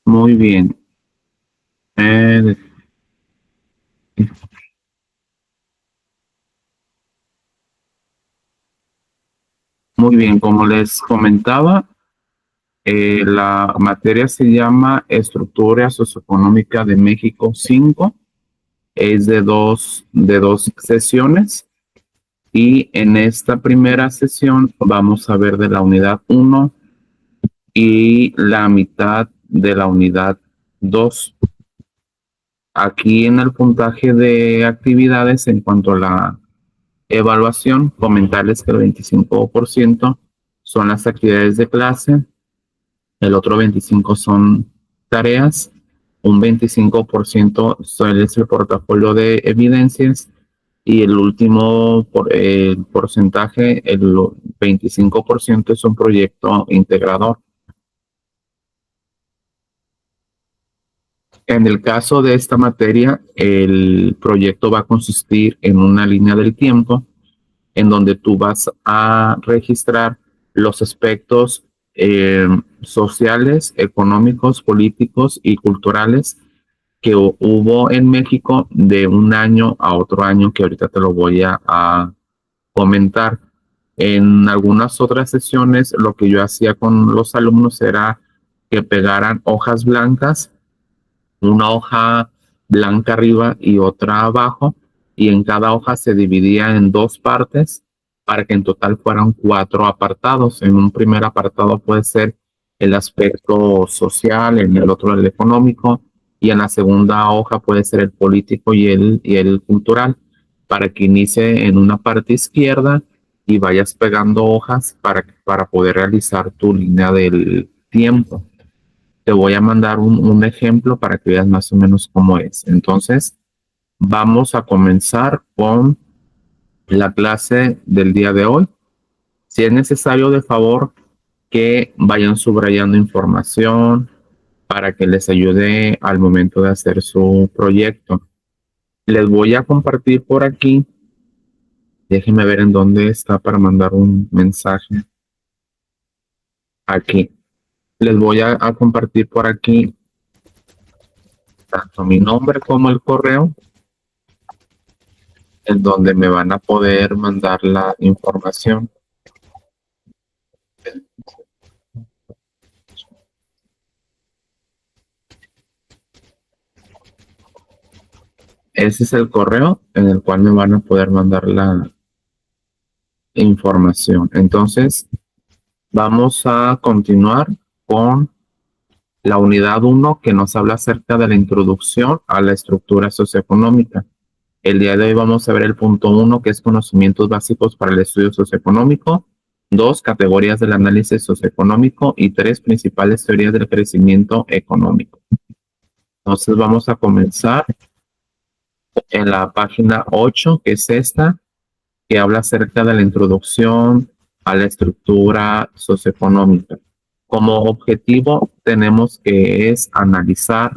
Muy bien. Eh, Muy bien, como les comentaba, la materia se llama Estructura Socioeconómica de México 5. Es de dos sesiones y en esta primera sesión vamos a ver de la unidad uno y la mitad de la unidad 2. Aquí en el puntaje de actividades en cuanto a la evaluación, comentarles que el 25% son las actividades de clase, el otro 25% son tareas, un 25% es el portafolio de evidencias y el último el porcentaje, el 25% es un proyecto integrador. En el caso de esta materia, el proyecto va a consistir en una línea del tiempo en donde tú vas a registrar los aspectos sociales, económicos, políticos y culturales que hubo en México de un año a otro año, que ahorita te lo voy a comentar. En algunas otras sesiones, lo que yo hacía con los alumnos era que pegaran hojas blancas, una hoja blanca arriba y otra abajo, y en cada hoja se dividía en dos partes para que en total fueran 4 apartados. En un primer apartado puede ser el aspecto social, en el otro el económico, y en la segunda hoja puede ser el político y el cultural, para que inicie en una parte izquierda y vayas pegando hojas para poder realizar tu línea del tiempo. Te voy a mandar un ejemplo para que veas más o menos cómo es. Entonces, vamos a comenzar con la clase del día de hoy. Si es necesario, de favor, que vayan subrayando información para que les ayude al momento de hacer su proyecto. Les voy a compartir por aquí. Déjenme ver en dónde está para mandar un mensaje. Aquí. Les voy a compartir por aquí tanto mi nombre como el correo en donde me van a poder mandar la información. Ese es el correo en el cual me van a poder mandar la información. Entonces, vamos a continuar con la unidad 1 que nos habla acerca de la introducción a la estructura socioeconómica. El día de hoy vamos a ver el punto 1, que es conocimientos básicos para el estudio socioeconómico. 2, categorías del análisis socioeconómico. Y 3, principales teorías del crecimiento económico. Entonces vamos a comenzar en la página 8, que es esta, que habla acerca de la introducción a la estructura socioeconómica. Como objetivo tenemos que es analizar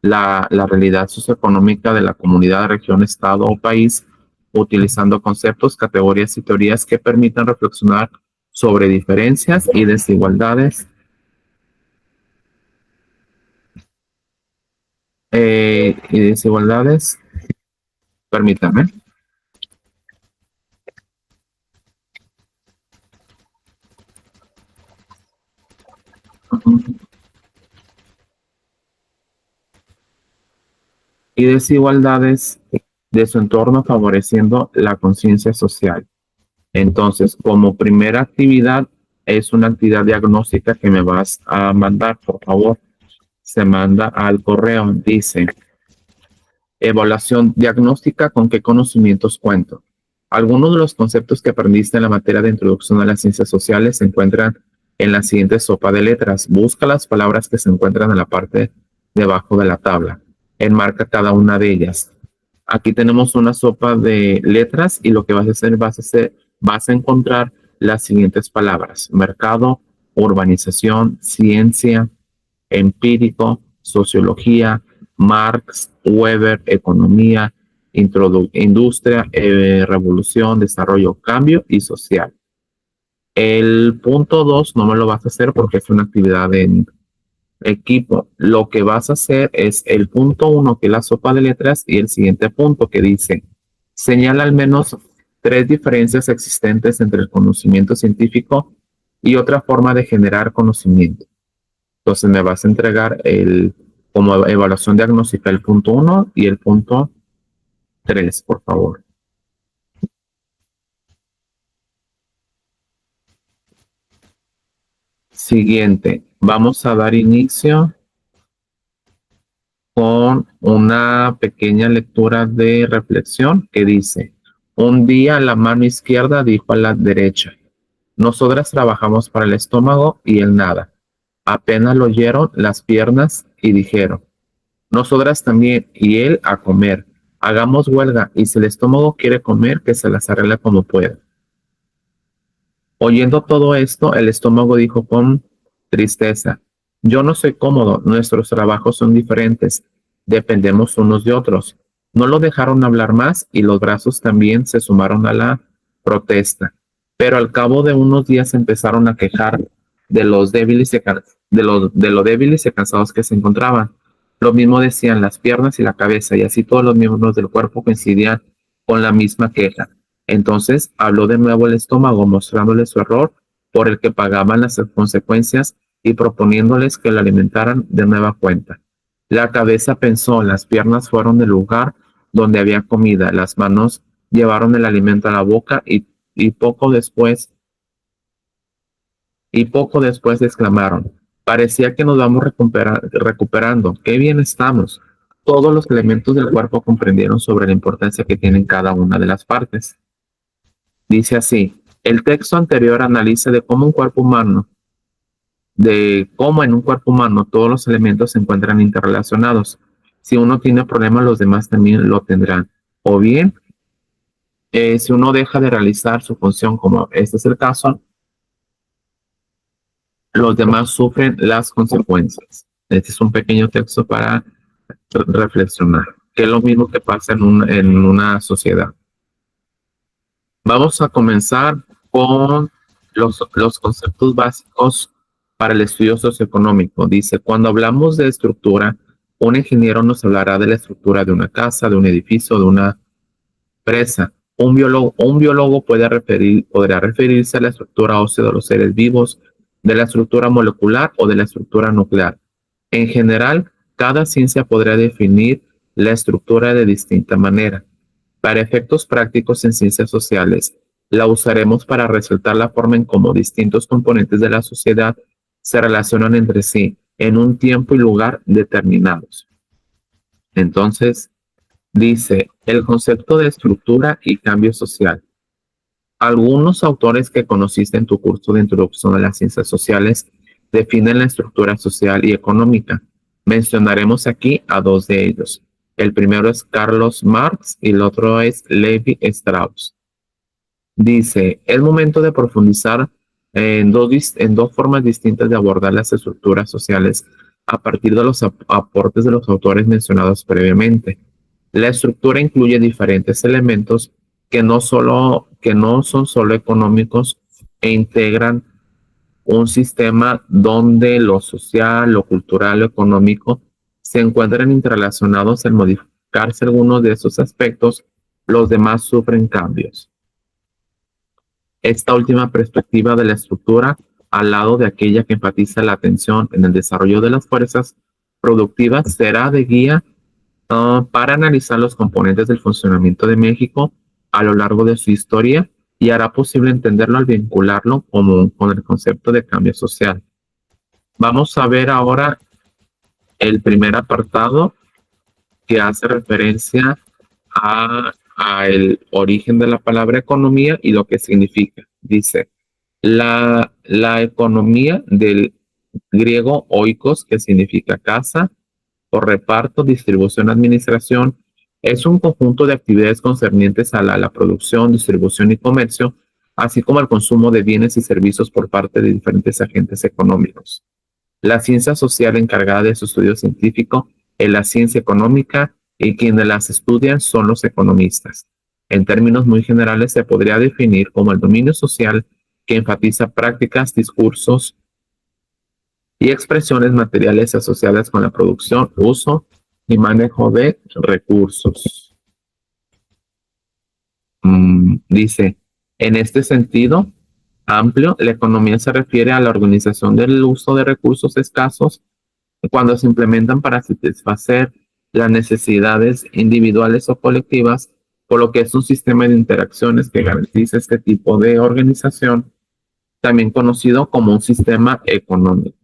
la realidad socioeconómica de la comunidad, región, estado o país, utilizando conceptos, categorías y teorías que permitan reflexionar sobre diferencias y desigualdades permítame. Y desigualdades de su entorno, favoreciendo la conciencia social. Entonces, como primera actividad, es una actividad diagnóstica que me vas a mandar, por favor. Se manda al correo. Dice: evaluación diagnóstica, ¿con qué conocimientos cuento? Algunos de los conceptos que aprendiste en la materia de introducción a las ciencias sociales se encuentran en la siguiente sopa de letras. Busca las palabras que se encuentran en la parte debajo de la tabla. Enmarca cada una de ellas. Aquí tenemos una sopa de letras y lo que vas a hacer, vas a encontrar las siguientes palabras: mercado, urbanización, ciencia, empírico, sociología, Marx, Weber, economía, industria, revolución, desarrollo, cambio y social. El punto 2 no me lo vas a hacer porque es una actividad Equipo, lo que vas a hacer es el punto 1, que es la sopa de letras, y el siguiente punto que dice, señala al menos 3 diferencias existentes entre el conocimiento científico y otra forma de generar conocimiento. Entonces me vas a entregar como evaluación diagnóstica el punto 1 y el punto 3, por favor. Siguiente, vamos a dar inicio con una pequeña lectura de reflexión que dice, un día la mano izquierda dijo a la derecha, nosotras trabajamos para el estómago y él nada. Apenas lo oyeron las piernas y dijeron, nosotras también y él a comer. Hagamos huelga y si el estómago quiere comer, que se las arregle como pueda. Oyendo todo esto, el estómago dijo con tristeza, yo no soy cómodo, nuestros trabajos son diferentes, dependemos unos de otros. No lo dejaron hablar más y los brazos también se sumaron a la protesta. Pero al cabo de unos días empezaron a quejar de los débiles de lo débiles y cansados que se encontraban. Lo mismo decían las piernas y la cabeza, y así todos los miembros del cuerpo coincidían con la misma queja. Entonces habló de nuevo el estómago, mostrándole su error por el que pagaban las consecuencias y proponiéndoles que lo alimentaran de nueva cuenta. La cabeza pensó, las piernas fueron del lugar donde había comida, las manos llevaron el alimento a la boca y poco después exclamaron, parecía que nos vamos recuperando, qué bien estamos. Todos los elementos del cuerpo comprendieron sobre la importancia que tienen cada una de las partes. Dice así, el texto anterior analiza de cómo en un cuerpo humano todos los elementos se encuentran interrelacionados. Si uno tiene problemas, los demás también lo tendrán. O bien, si uno deja de realizar su función, como este es el caso, los demás sufren las consecuencias. Este es un pequeño texto para reflexionar, que es lo mismo que pasa en una sociedad. Vamos a comenzar con los conceptos básicos para el estudio socioeconómico. Dice, cuando hablamos de estructura, un ingeniero nos hablará de la estructura de una casa, de un edificio, de una presa. Un biólogo podrá referirse a la estructura ósea de los seres vivos, de la estructura molecular o de la estructura nuclear. En general, cada ciencia podrá definir la estructura de distinta manera. Para efectos prácticos en ciencias sociales, la usaremos para resaltar la forma en cómo distintos componentes de la sociedad se relacionan entre sí en un tiempo y lugar determinados. Entonces, dice el concepto de estructura y cambio social. Algunos autores que conociste en tu curso de introducción a las ciencias sociales definen la estructura social y económica. Mencionaremos aquí a 2 de ellos. El primero es Carlos Marx y el otro es Levi Strauss. Dice, es momento de profundizar en dos formas distintas de abordar las estructuras sociales a partir de los aportes de los autores mencionados previamente. La estructura incluye diferentes elementos que no son solo económicos e integran un sistema donde lo social, lo cultural, lo económico se encuentran interrelacionados. Al modificarse algunos de esos aspectos, los demás sufren cambios. Esta última perspectiva de la estructura, al lado de aquella que enfatiza la atención en el desarrollo de las fuerzas productivas, será de guía para analizar los componentes del funcionamiento de México a lo largo de su historia y hará posible entenderlo al vincularlo con el concepto de cambio social. Vamos a ver ahora el primer apartado que hace referencia a el origen de la palabra economía y lo que significa. Dice, la economía del griego oikos, que significa casa, o reparto, distribución, administración, es un conjunto de actividades concernientes a la producción, distribución y comercio, así como al consumo de bienes y servicios por parte de diferentes agentes económicos. La ciencia social encargada de su estudio científico es la ciencia económica y quienes las estudian son los economistas. En términos muy generales se podría definir como el dominio social que enfatiza prácticas, discursos y expresiones materiales asociadas con la producción, uso y manejo de recursos. Dice, en este sentido amplio, la economía se refiere a la organización del uso de recursos escasos cuando se implementan para satisfacer las necesidades individuales o colectivas, por lo que es un sistema de interacciones que garantiza este tipo de organización, también conocido como un sistema económico.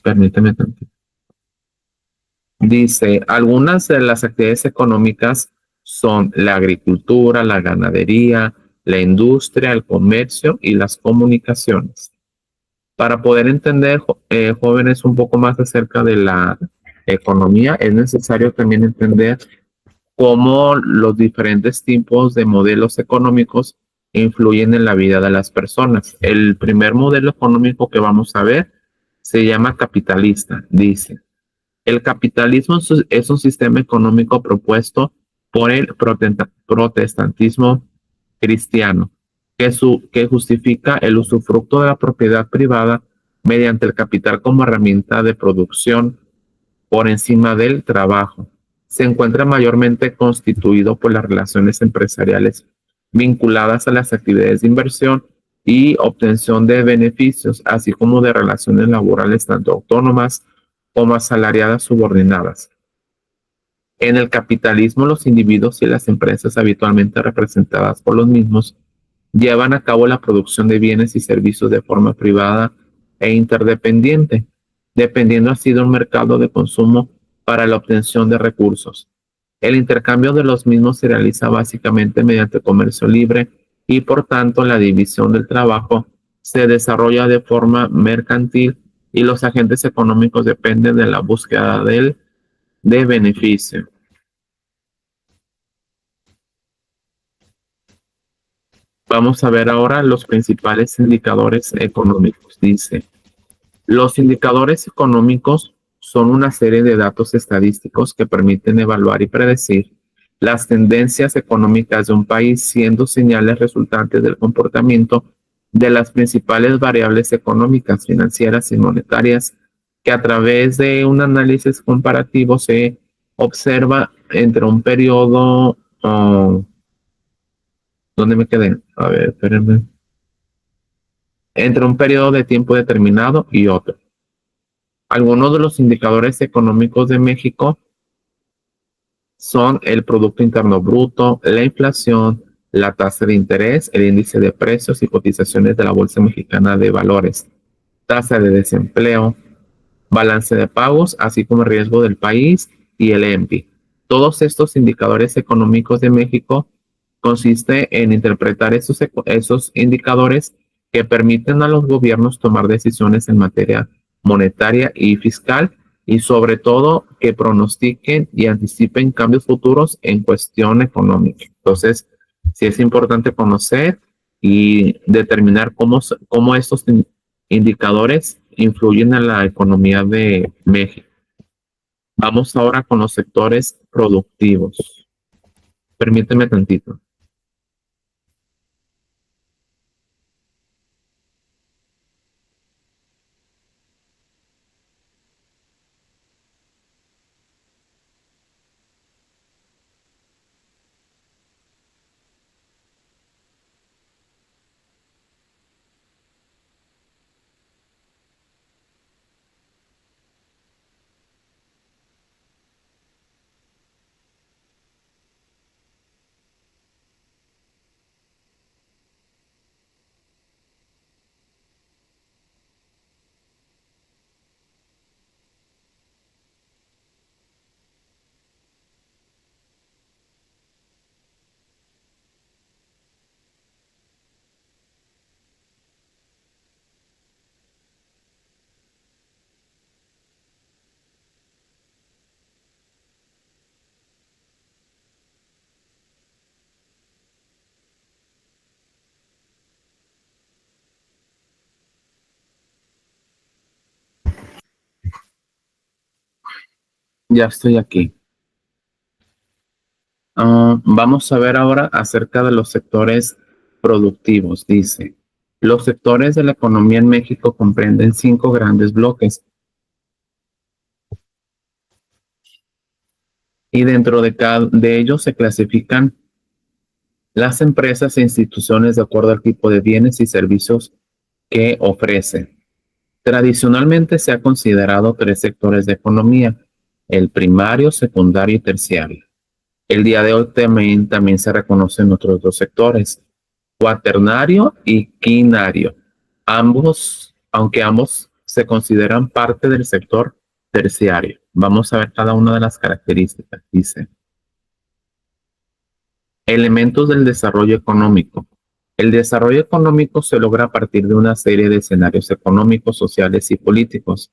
Permíteme tantito. Dice, algunas de las actividades económicas son la agricultura, la ganadería, la industria, el comercio y las comunicaciones. Para poder entender, jóvenes, un poco más acerca de la economía, es necesario también entender cómo los diferentes tipos de modelos económicos influyen en la vida de las personas. El primer modelo económico que vamos a ver se llama capitalista. Dice, el capitalismo es un sistema económico propuesto por el protestantismo cristiano, que justifica el usufructo de la propiedad privada mediante el capital como herramienta de producción por encima del trabajo. Se encuentra mayormente constituido por las relaciones empresariales vinculadas a las actividades de inversión y obtención de beneficios, así como de relaciones laborales tanto autónomas como asalariadas subordinadas. En el capitalismo, los individuos y las empresas, habitualmente representadas por los mismos, llevan a cabo la producción de bienes y servicios de forma privada e interdependiente, dependiendo así de un mercado de consumo para la obtención de recursos. El intercambio de los mismos se realiza básicamente mediante comercio libre y, por tanto, la división del trabajo se desarrolla de forma mercantil y los agentes económicos dependen de la búsqueda de beneficio. Vamos a ver ahora los principales indicadores económicos. Dice, los indicadores económicos son una serie de datos estadísticos que permiten evaluar y predecir las tendencias económicas de un país, siendo señales resultantes del comportamiento de las principales variables económicas, financieras y monetarias, que a través de un análisis comparativo se observa entre un periodo. ¿Dónde me quedé? A ver, espérenme. Entre un periodo de tiempo determinado y otro. Algunos de los indicadores económicos de México son el Producto Interno Bruto, la inflación, la tasa de interés, el índice de precios y cotizaciones de la Bolsa Mexicana de Valores, tasa de desempleo, balance de pagos, así como el riesgo del país y el EMPI. Todos estos indicadores económicos de México consiste en interpretar esos indicadores que permiten a los gobiernos tomar decisiones en materia monetaria y fiscal y sobre todo que pronostiquen y anticipen cambios futuros en cuestión económica. Entonces, sí es importante conocer y determinar cómo estos indicadores influyen en la economía de México. Vamos ahora con los sectores productivos. Permíteme tantito. Ya estoy aquí. Vamos a ver ahora acerca de los sectores productivos. Dice, Los sectores de la economía en México comprenden 5 grandes bloques y dentro de cada de ellos se clasifican las empresas e instituciones de acuerdo al tipo de bienes y servicios que ofrecen. Tradicionalmente se ha considerado 3 sectores de economía: el primario, secundario y terciario. El día de hoy también se reconocen otros 2 sectores: cuaternario y quinario. Aunque ambos se consideran parte del sector terciario. Vamos a ver cada una de las características. Dice: elementos del desarrollo económico. El desarrollo económico se logra a partir de una serie de escenarios económicos, sociales y políticos.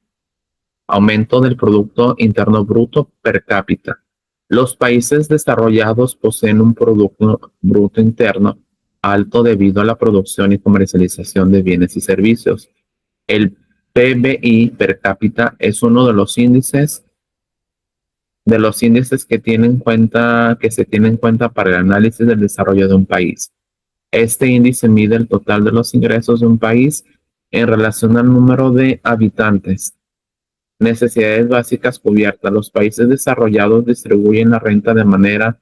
Aumento del Producto Interno Bruto per cápita. Los países desarrollados poseen un Producto Bruto Interno alto debido a la producción y comercialización de bienes y servicios. El PBI per cápita es uno de los índices que se tienen en cuenta para el análisis del desarrollo de un país. Este índice mide el total de los ingresos de un país en relación al número de habitantes. Necesidades básicas cubiertas. Los países desarrollados distribuyen la renta de manera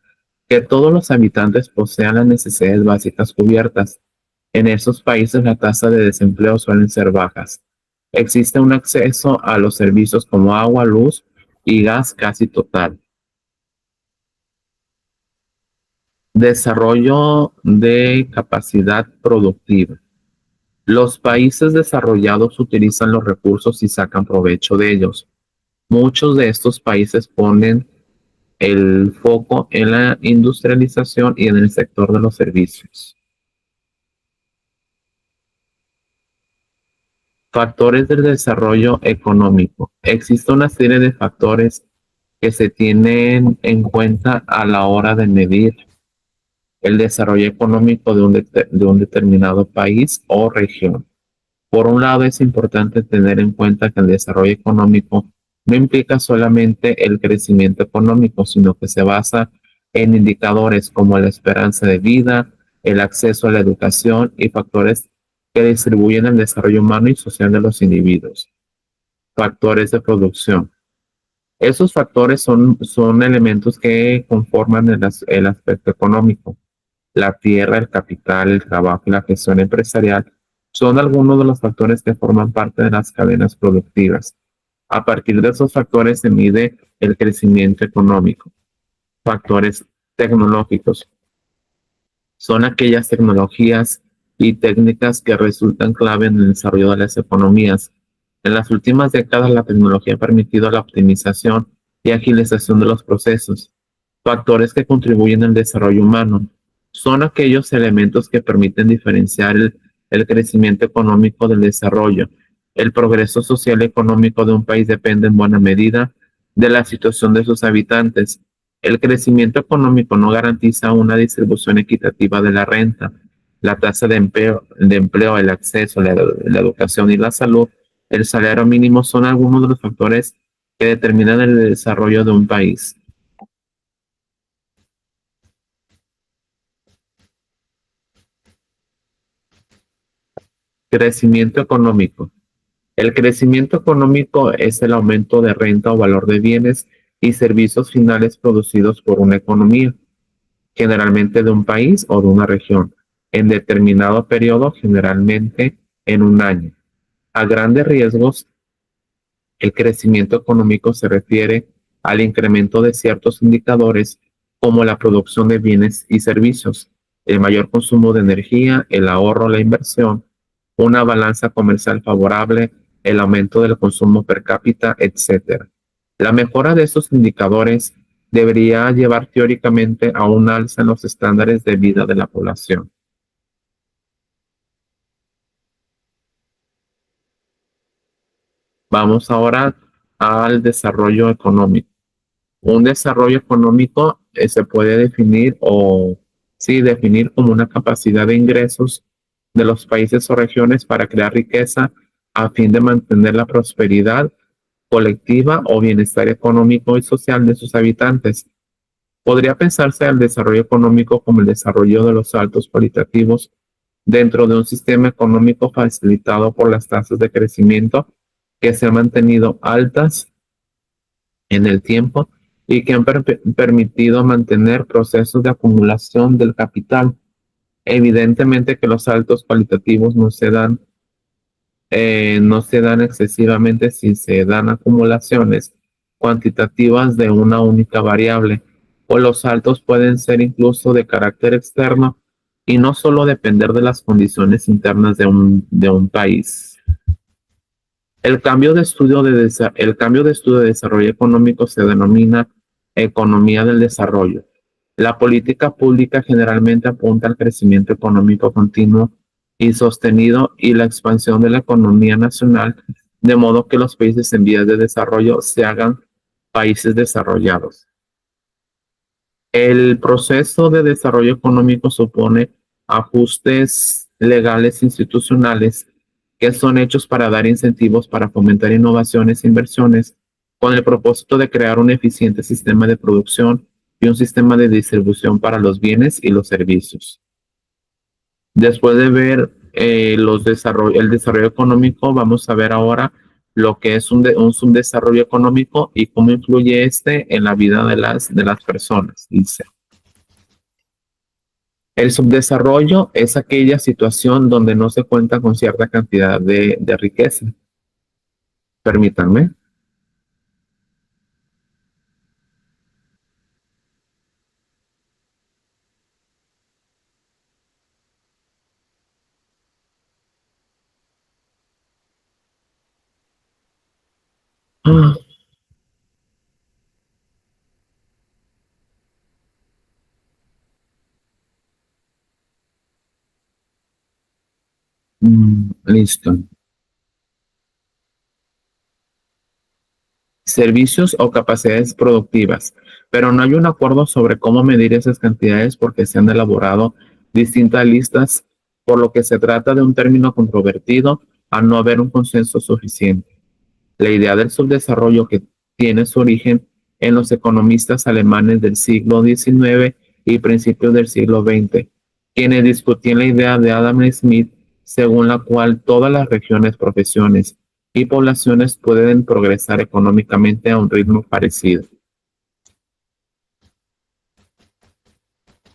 que todos los habitantes posean las necesidades básicas cubiertas. En esos países la tasa de desempleo suelen ser bajas. Existe un acceso a los servicios como agua, luz y gas casi total. Desarrollo de capacidad productiva. Los países desarrollados utilizan los recursos y sacan provecho de ellos. Muchos de estos países ponen el foco en la industrialización y en el sector de los servicios. Factores del desarrollo económico. Existe una serie de factores que se tienen en cuenta a la hora de medir el desarrollo económico de un determinado país o región. Por un lado, es importante tener en cuenta que el desarrollo económico no implica solamente el crecimiento económico, sino que se basa en indicadores como la esperanza de vida, el acceso a la educación y factores que distribuyen el desarrollo humano y social de los individuos. Factores de producción. Esos factores son elementos que conforman el aspecto económico. La tierra, el capital, el trabajo y la gestión empresarial son algunos de los factores que forman parte de las cadenas productivas. A partir de esos factores se mide el crecimiento económico. Factores tecnológicos. Son aquellas tecnologías y técnicas que resultan clave en el desarrollo de las economías. En las últimas décadas, la tecnología ha permitido la optimización y agilización de los procesos. Factores que contribuyen al desarrollo humano. Son aquellos elementos que permiten diferenciar el crecimiento económico del desarrollo. El progreso social y económico de un país depende en buena medida de la situación de sus habitantes. El crecimiento económico no garantiza una distribución equitativa de la renta. La tasa de empleo, el acceso, la educación y la salud, el salario mínimo son algunos de los factores que determinan el desarrollo de un país. Crecimiento económico. El crecimiento económico es el aumento de renta o valor de bienes y servicios finales producidos por una economía, generalmente de un país o de una región, en determinado periodo, generalmente en un año. A grandes riesgos, el crecimiento económico se refiere al incremento de ciertos indicadores como la producción de bienes y servicios, el mayor consumo de energía, el ahorro, la inversión, una balanza comercial favorable, el aumento del consumo per cápita, etc. La mejora de estos indicadores debería llevar teóricamente a un alza en los estándares de vida de la población. Vamos ahora al desarrollo económico. Un desarrollo económico se puede definir definir como una capacidad de ingresos de los países o regiones para crear riqueza a fin de mantener la prosperidad colectiva o bienestar económico y social de sus habitantes. Podría pensarse al desarrollo económico como el desarrollo de los saltos cualitativos dentro de un sistema económico facilitado por las tasas de crecimiento que se han mantenido altas en el tiempo y que han permitido mantener procesos de acumulación del capital. Evidentemente que los saltos cualitativos no se dan excesivamente si se dan acumulaciones cuantitativas de una única variable, o los saltos pueden ser incluso de carácter externo y no solo depender de las condiciones internas de un país. El cambio de estudio de desarrollo económico se denomina economía del desarrollo. La política pública generalmente apunta al crecimiento económico continuo y sostenido y la expansión de la economía nacional, de modo que los países en vías de desarrollo se hagan países desarrollados. El proceso de desarrollo económico supone ajustes legales e institucionales que son hechos para dar incentivos para fomentar innovaciones e inversiones con el propósito de crear un eficiente sistema de producción y un sistema de distribución para los bienes y los servicios. Después de ver el desarrollo económico, vamos a ver ahora lo que es un subdesarrollo económico y cómo influye este en la vida de las personas. Dice, el subdesarrollo es aquella situación donde no se cuenta con cierta cantidad de riqueza. Permítanme. Ah, listo. Servicios o capacidades productivas, pero no hay un acuerdo sobre cómo medir esas cantidades porque se han elaborado distintas listas, por lo que se trata de un término controvertido al no haber un consenso suficiente. La idea del subdesarrollo, que tiene su origen en los economistas alemanes del siglo XIX y principios del siglo XX, quienes discutían la idea de Adam Smith, según la cual todas las regiones, profesiones y poblaciones pueden progresar económicamente a un ritmo parecido.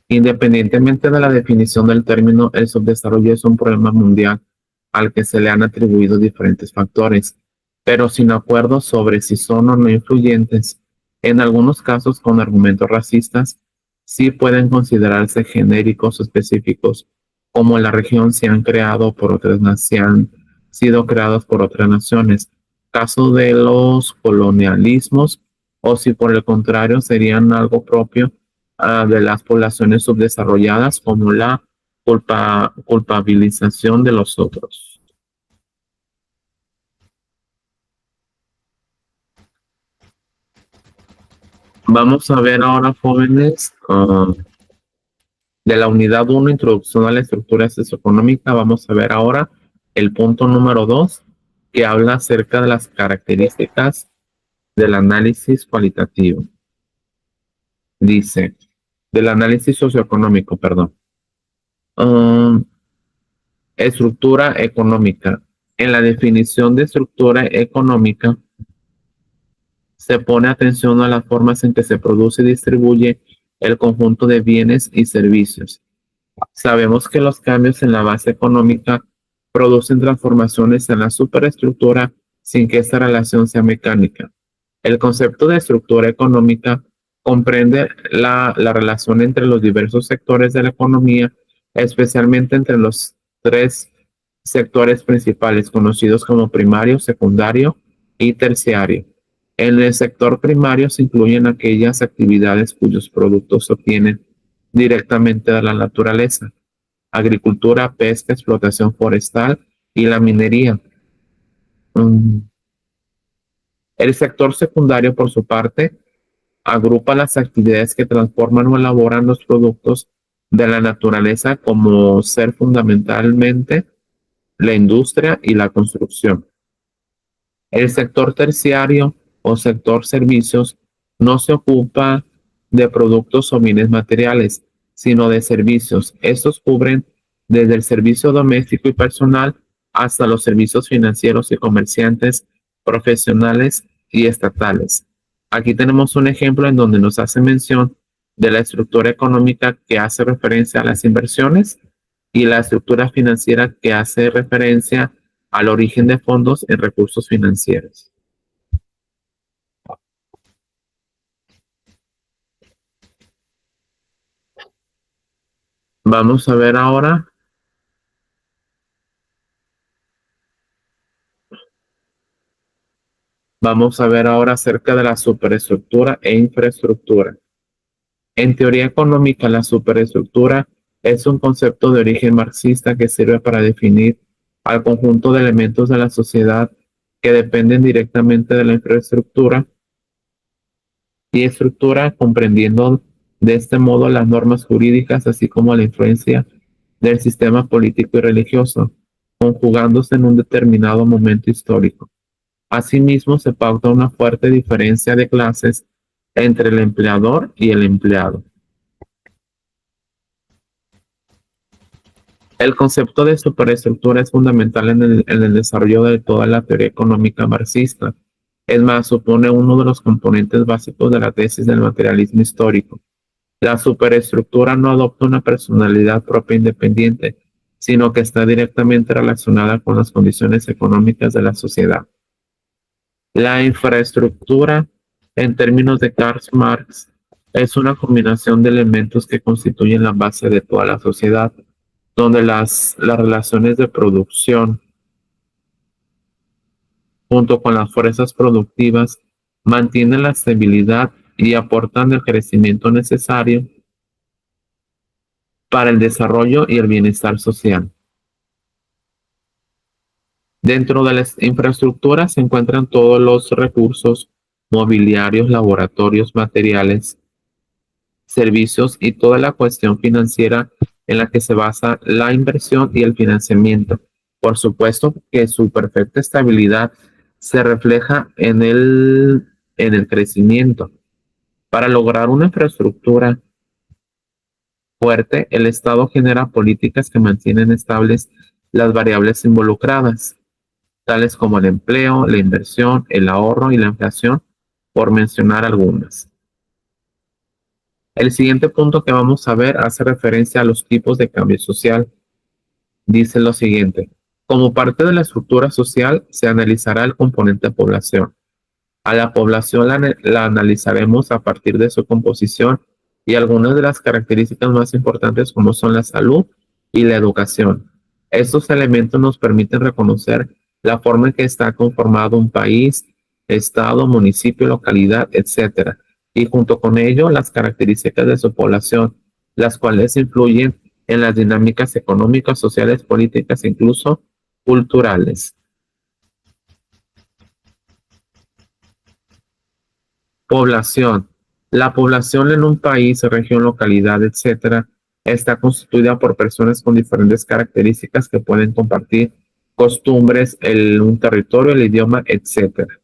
Independientemente de la definición del término, el subdesarrollo es un problema mundial al que se le han atribuido diferentes factores, pero sin acuerdo sobre si son o no influyentes. En algunos casos, con argumentos racistas, sí pueden considerarse genéricos o específicos, como en la región se han creado por se han sido creados por otras naciones. Caso de los colonialismos, o si por el contrario serían algo propio de las poblaciones subdesarrolladas, como la culpabilización de los otros. Vamos a ver ahora, jóvenes, de la unidad 1, introducción a la estructura socioeconómica. Vamos a ver ahora el punto número 2, que habla acerca de las características del análisis cualitativo. Dice, del análisis socioeconómico, perdón. Estructura económica. En la definición de estructura económica se pone atención a las formas en que se produce y distribuye el conjunto de bienes y servicios. Sabemos que los cambios en la base económica producen transformaciones en la superestructura sin que esta relación sea mecánica. El concepto de estructura económica comprende la relación entre los diversos sectores de la economía, especialmente entre los tres sectores principales conocidos como primario, secundario y terciario. En el sector primario se incluyen aquellas actividades cuyos productos se obtienen directamente de la naturaleza: agricultura, pesca, explotación forestal y la minería. El sector secundario, por su parte, agrupa las actividades que transforman o elaboran los productos de la naturaleza, como ser fundamentalmente la industria y la construcción. El sector terciario o sector servicios no se ocupa de productos o bienes materiales, sino de servicios. Estos cubren desde el servicio doméstico y personal hasta los servicios financieros y comerciantes, profesionales y estatales. Aquí tenemos un ejemplo en donde nos hace mención de la estructura económica que hace referencia a las inversiones y la estructura financiera que hace referencia al origen de fondos en recursos financieros. Vamos a ver ahora acerca de la superestructura e infraestructura. En teoría económica, la superestructura es un concepto de origen marxista que sirve para definir al conjunto de elementos de la sociedad que dependen directamente de la infraestructura y estructura, comprendiendo de este modo las normas jurídicas, así como la influencia del sistema político y religioso, conjugándose en un determinado momento histórico. Asimismo, se pauta una fuerte diferencia de clases entre el empleador y el empleado. El concepto de superestructura es fundamental en el desarrollo de toda la teoría económica marxista. Es más, supone uno de los componentes básicos de la tesis del materialismo histórico. La superestructura no adopta una personalidad propia independiente, sino que está directamente relacionada con las condiciones económicas de la sociedad. La infraestructura, en términos de Karl Marx, es una combinación de elementos que constituyen la base de toda la sociedad, donde las relaciones de producción, junto con las fuerzas productivas, mantienen la estabilidad y aportan el crecimiento necesario para el desarrollo y el bienestar social. Dentro de las infraestructuras se encuentran todos los recursos mobiliarios, laboratorios, materiales, servicios y toda la cuestión financiera en la que se basa la inversión y el financiamiento. Por supuesto que su perfecta estabilidad se refleja en el crecimiento. Para lograr una infraestructura fuerte, el Estado genera políticas que mantienen estables las variables involucradas, tales como el empleo, la inversión, el ahorro y la inflación, por mencionar algunas. El siguiente punto que vamos a ver hace referencia a los tipos de cambio social. Dice lo siguiente: como parte de la estructura social se analizará el componente población. A la población la analizaremos a partir de su composición y algunas de las características más importantes como son la salud y la educación. Estos elementos nos permiten reconocer la forma en que está conformado un país, estado, municipio, localidad, etc. Y junto con ello las características de su población, las cuales influyen en las dinámicas económicas, sociales, políticas e incluso culturales. Población. La población en un país, región, localidad, etcétera, está constituida por personas con diferentes características que pueden compartir costumbres, un territorio, el idioma, etcétera.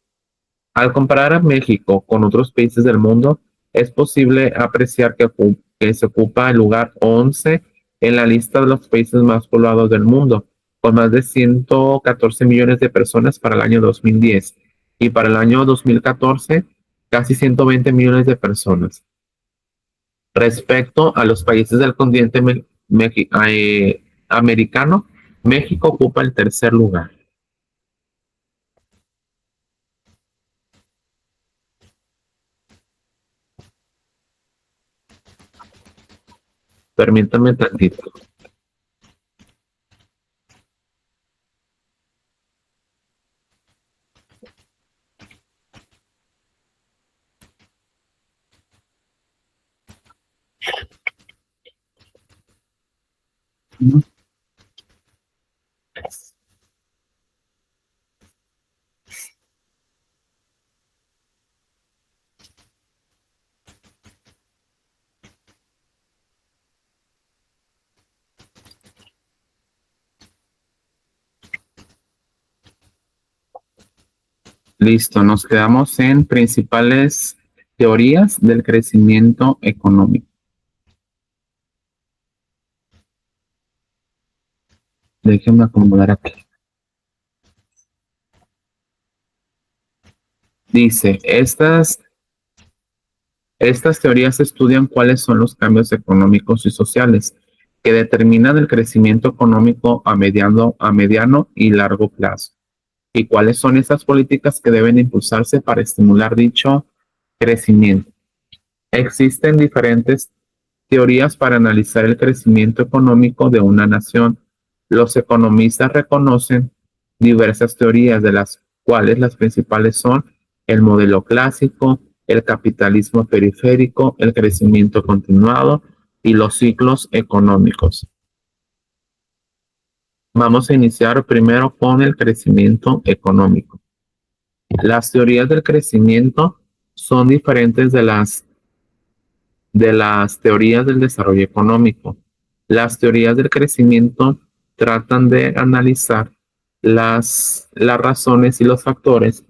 Al comparar a México con otros países del mundo, es posible apreciar que se ocupa el lugar 11 en la lista de los países más poblados del mundo, con más de 114 millones de personas para el año 2010 y para el año 2014 casi 120 millones de personas. Respecto a los países del continente americano, México ocupa el tercer lugar. Permítame tantito. Listo, nos quedamos en principales teorías del crecimiento económico. Déjenme acomodar aquí. Dice, estas teorías estudian cuáles son los cambios económicos y sociales que determinan el crecimiento económico a mediano y largo plazo, y cuáles son esas políticas que deben impulsarse para estimular dicho crecimiento. Existen diferentes teorías para analizar el crecimiento económico de una nación. Los economistas reconocen diversas teorías, de las cuales las principales son el modelo clásico, el capitalismo periférico, el crecimiento continuado y los ciclos económicos. Vamos a iniciar primero con el crecimiento económico. Las teorías del crecimiento son diferentes de las teorías del desarrollo económico. Las teorías del crecimiento tratan de analizar las razones y los factores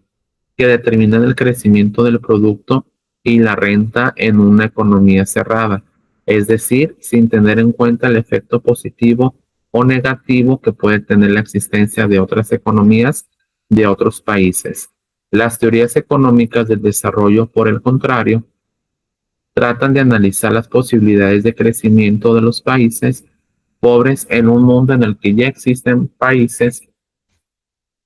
que determinan el crecimiento del producto y la renta en una economía cerrada, es decir, sin tener en cuenta el efecto positivo o negativo que puede tener la existencia de otras economías de otros países. Las teorías económicas del desarrollo, por el contrario, tratan de analizar las posibilidades de crecimiento de los países pobres en un mundo en el que ya existen países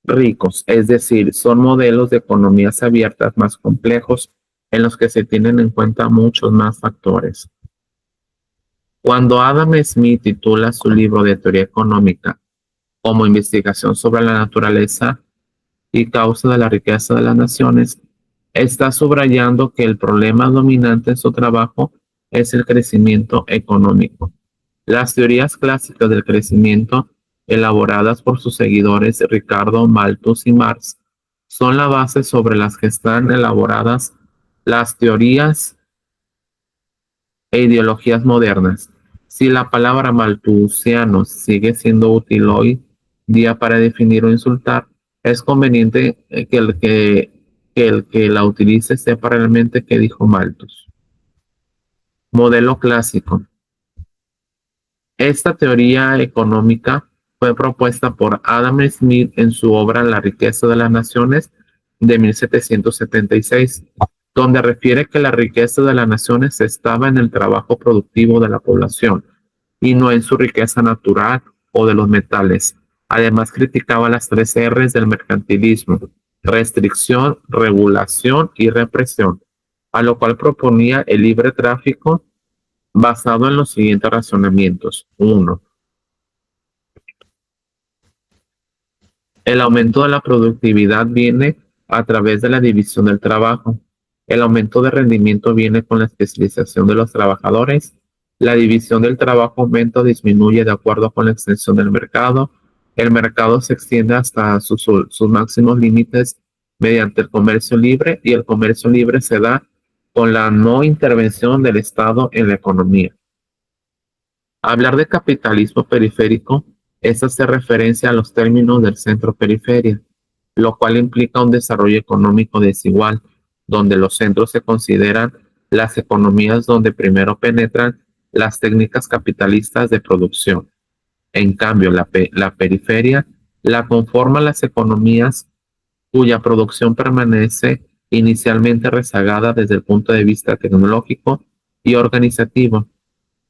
ricos, es decir, son modelos de economías abiertas más complejos en los que se tienen en cuenta muchos más factores. Cuando Adam Smith titula su libro de teoría económica como investigación sobre la naturaleza y causa de la riqueza de las naciones, está subrayando que el problema dominante en su trabajo es el crecimiento económico. Las teorías clásicas del crecimiento, elaboradas por sus seguidores Ricardo, Malthus y Marx, son la base sobre las que están elaboradas las teorías e ideologías modernas. Si la palabra malthusiano sigue siendo útil hoy día para definir o insultar, es conveniente que el que la utilice sepa realmente qué dijo Malthus. Modelo clásico. Esta teoría económica fue propuesta por Adam Smith en su obra La riqueza de las naciones de 1776, donde refiere que la riqueza de las naciones estaba en el trabajo productivo de la población y no en su riqueza natural o de los metales. Además, criticaba las 3 R's del mercantilismo: restricción, regulación y represión, a lo cual proponía el libre tráfico basado en los siguientes razonamientos. 1. El aumento de la productividad viene a través de la división del trabajo. El aumento de rendimiento viene con la especialización de los trabajadores. La división del trabajo aumenta o disminuye de acuerdo con la extensión del mercado. El mercado se extiende hasta sus máximos límites mediante el comercio libre, y el comercio libre se da con la no intervención del Estado en la economía. Hablar de capitalismo periférico es hacer referencia a los términos del centro-periferia, lo cual implica un desarrollo económico desigual, donde los centros se consideran las economías donde primero penetran las técnicas capitalistas de producción. En cambio, la periferia la conforman las economías cuya producción permanece inicialmente rezagada desde el punto de vista tecnológico y organizativo.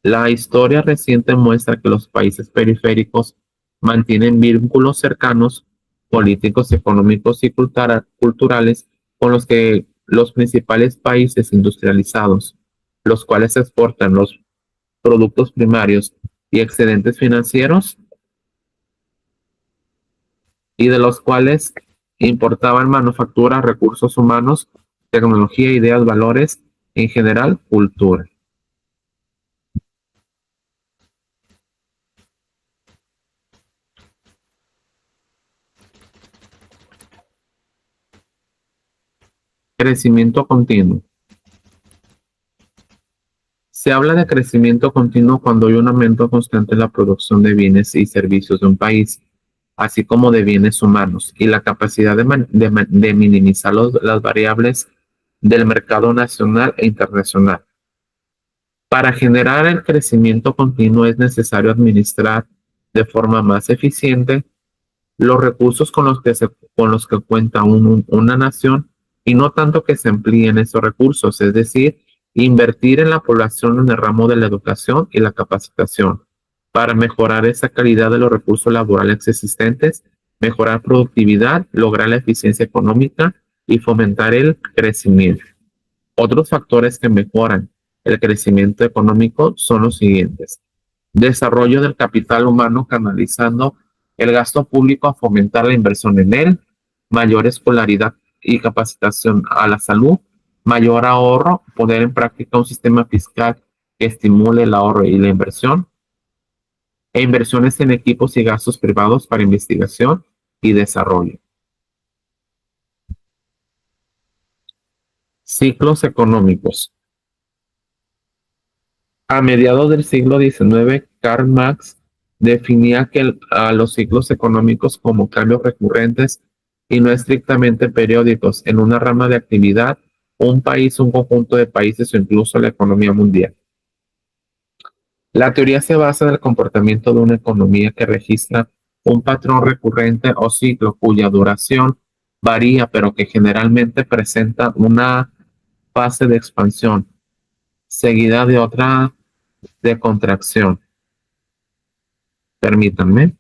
La historia reciente muestra que los países periféricos mantienen vínculos cercanos, políticos, económicos y culturales con los principales países industrializados, los cuales exportan los productos primarios y excedentes financieros, y de los cuales importaban manufactura, recursos humanos, tecnología, ideas, valores, en general, cultura. Crecimiento continuo. Se habla de crecimiento continuo cuando hay un aumento constante en la producción de bienes y servicios de un país, así como de bienes humanos, y la capacidad de minimizar las variables del mercado nacional e internacional. Para generar el crecimiento continuo es necesario administrar de forma más eficiente los recursos con los que cuenta una nación y no tanto que se empleen esos recursos, es decir, invertir en la población en el ramo de la educación y la capacitación para mejorar esa calidad de los recursos laborales existentes, mejorar productividad, lograr la eficiencia económica y fomentar el crecimiento. Otros factores que mejoran el crecimiento económico son los siguientes: desarrollo del capital humano canalizando el gasto público a fomentar la inversión en él, mayor escolaridad y capacitación a la salud, mayor ahorro, poner en práctica un sistema fiscal que estimule el ahorro y la inversión, e inversiones en equipos y gastos privados para investigación y desarrollo. Ciclos económicos. A mediados del siglo XIX, Karl Marx definía a los ciclos económicos como cambios recurrentes y no estrictamente periódicos en una rama de actividad, un país, un conjunto de países o incluso la economía mundial. La teoría se basa en el comportamiento de una economía que registra un patrón recurrente o ciclo cuya duración varía, pero que generalmente presenta una fase de expansión seguida de otra de contracción. Permítanme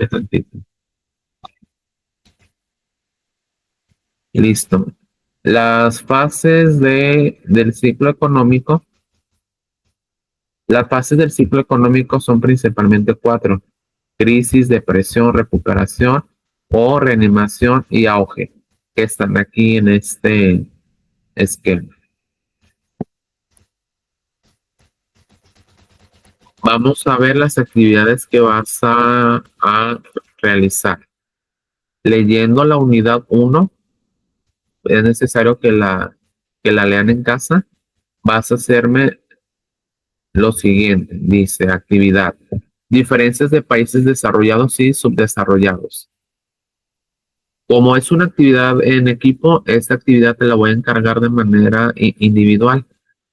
tantito. Listo. Las fases del ciclo económico, las fases del ciclo económico son principalmente cuatro: crisis, depresión, recuperación o reanimación y auge, que están aquí en este esquema. Vamos a ver las actividades que vas a realizar. Leyendo la unidad 1, es necesario que la lean en casa. Vas a hacerme lo siguiente. Dice: actividad: diferencias de países desarrollados y subdesarrollados. Como es una actividad en equipo, esta actividad te la voy a encargar de manera individual.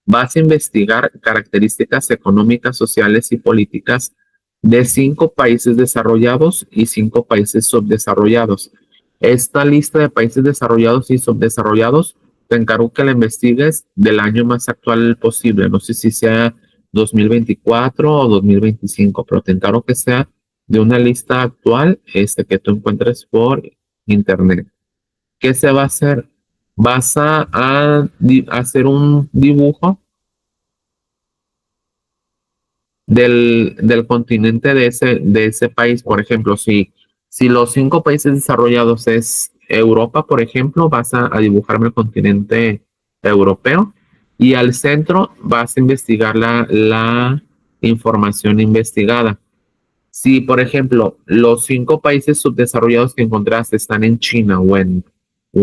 Vas a investigar características económicas, sociales y políticas de 5 países desarrollados y 5 países subdesarrollados. Esta lista de países desarrollados y subdesarrollados te encargo que la investigues del año más actual posible. No sé si sea 2024 o 2025, pero te encargo que sea de una lista actual que tú encuentres por internet. ¿Qué se va a hacer? Vas a hacer un dibujo del continente de ese país. Por ejemplo, si los 5 países desarrollados es Europa, por ejemplo, vas a dibujarme el continente europeo y al centro vas a investigar la información investigada. Si, por ejemplo, los 5 países subdesarrollados que encontraste están en China o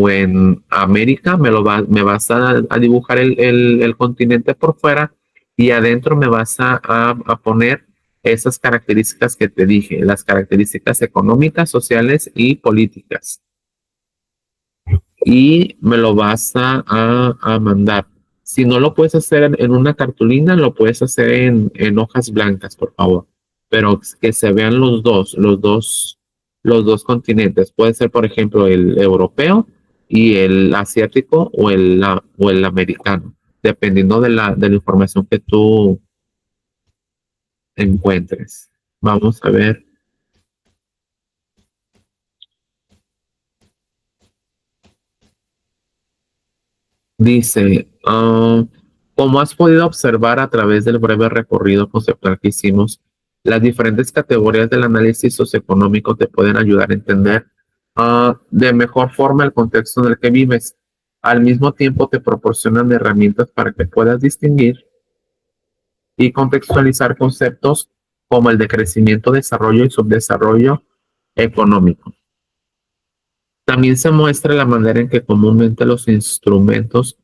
en América, me vas a dibujar el continente por fuera y adentro me vas a poner esas características que te dije, las características económicas, sociales y políticas. Y me lo vas a mandar. Si no lo puedes hacer en una cartulina, lo puedes hacer en hojas blancas, por favor. Pero que se vean los dos continentes. Puede ser, por ejemplo, el europeo y el asiático o el americano, dependiendo de la información que tú encuentres. Vamos a ver. Dice, como has podido observar a través del breve recorrido conceptual que hicimos, las diferentes categorías del análisis socioeconómico te pueden ayudar a entender de mejor forma el contexto en el que vives. Al mismo tiempo te proporcionan herramientas para que puedas distinguir y contextualizar conceptos como el de crecimiento, desarrollo y subdesarrollo económico. También se muestra la manera en que comúnmente los instrumentos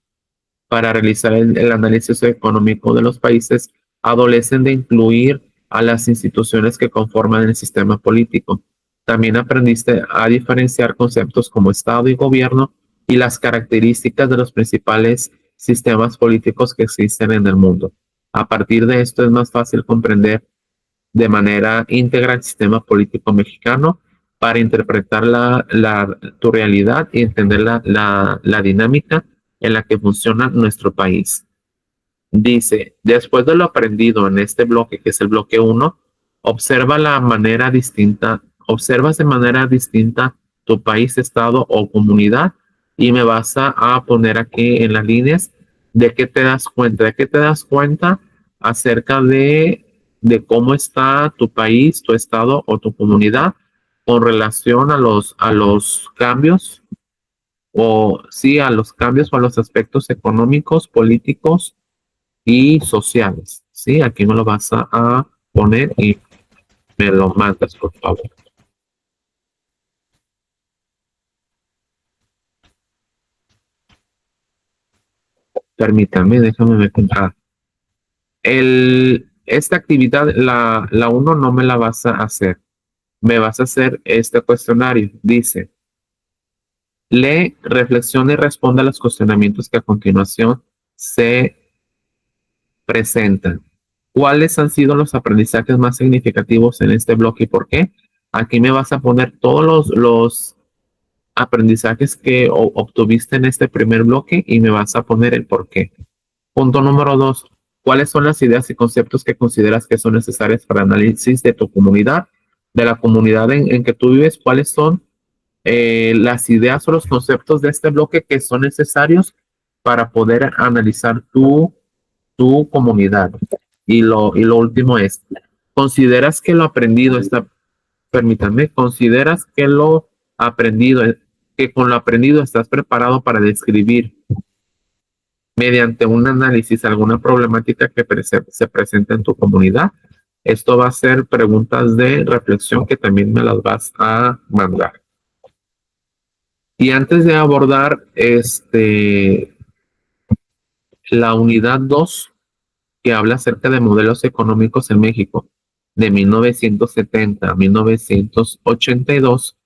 para realizar el análisis económico de los países adolecen de incluir a las instituciones que conforman el sistema político. También aprendiste a diferenciar conceptos como Estado y gobierno y las características de los principales sistemas políticos que existen en el mundo. A partir de esto es más fácil comprender de manera íntegra el sistema político mexicano para interpretar tu realidad y entender la dinámica en la que funciona nuestro país. Dice, después de lo aprendido en este bloque, que es el bloque uno, observas de manera distinta tu país, estado o comunidad y me vas a poner aquí en las líneas de qué te das cuenta acerca de cómo está tu país, tu estado o tu comunidad con relación a los cambios o sí, a los cambios o a los aspectos económicos, políticos y sociales. Sí, aquí me lo vas a poner y me lo mandas, por favor. Permítame, déjame ver. Esta actividad, la uno no me la vas a hacer. Me vas a hacer este cuestionario. Dice, lee, reflexiona y responde a los cuestionamientos que a continuación se presentan. ¿Cuáles han sido los aprendizajes más significativos en este bloque y por qué? Aquí me vas a poner todos los aprendizajes que obtuviste en este primer bloque y me vas a poner el por qué. Punto número dos, ¿cuáles son las ideas y conceptos que consideras que son necesarias para análisis de tu comunidad, de la comunidad en que tú vives? ¿Cuáles son las ideas o los conceptos de este bloque que son necesarios para poder analizar tu comunidad? Y lo último es, ¿consideras que lo aprendido está, permítanme, consideras que lo aprendido, que con lo aprendido estás preparado para describir mediante un análisis alguna problemática que se presenta en tu comunidad? Esto va a ser preguntas de reflexión que también me las vas a mandar. Y antes de abordar la unidad 2 que habla acerca de modelos económicos en México de 1970 a 1982,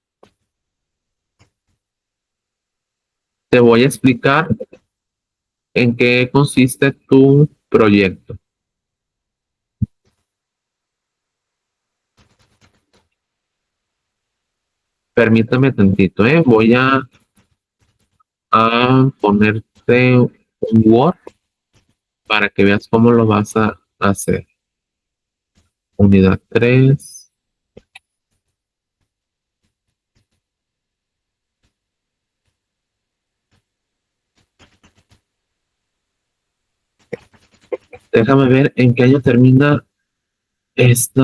te voy a explicar en qué consiste tu proyecto. Permítame tantito, ¿eh? Voy a ponerte un Word para que veas cómo lo vas a hacer. Unidad 3. Déjame ver en qué año termina esta.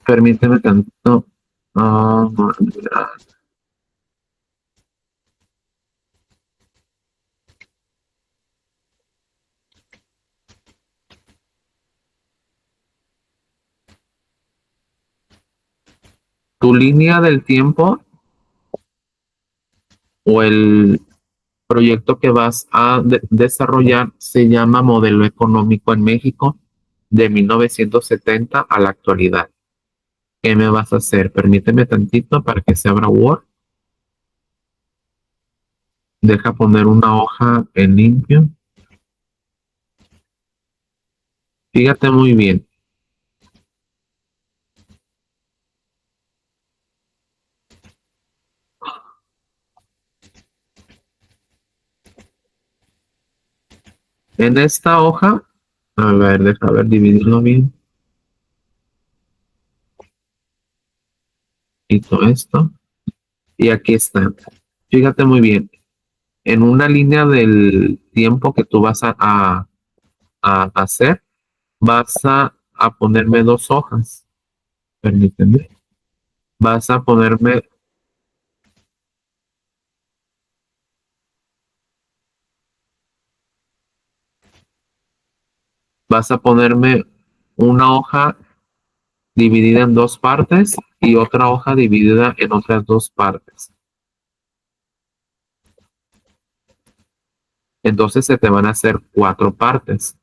Permíteme tanto. Ah, tu línea del tiempo o el proyecto que vas a desarrollar se llama Modelo Económico en México de 1970 a la actualidad. ¿Qué me vas a hacer? Permíteme tantito para que se abra Word. Deja poner una hoja en limpio. Fíjate muy bien. En esta hoja, a ver, deja ver, dividirlo bien. Quito esto. Y aquí está. Fíjate muy bien. En una línea del tiempo que tú vas a hacer, vas a ponerme dos hojas. Permíteme. Vas a ponerme, vas a ponerme una hoja dividida en dos partes y otra hoja dividida en otras dos partes. Entonces se te van a hacer cuatro partes.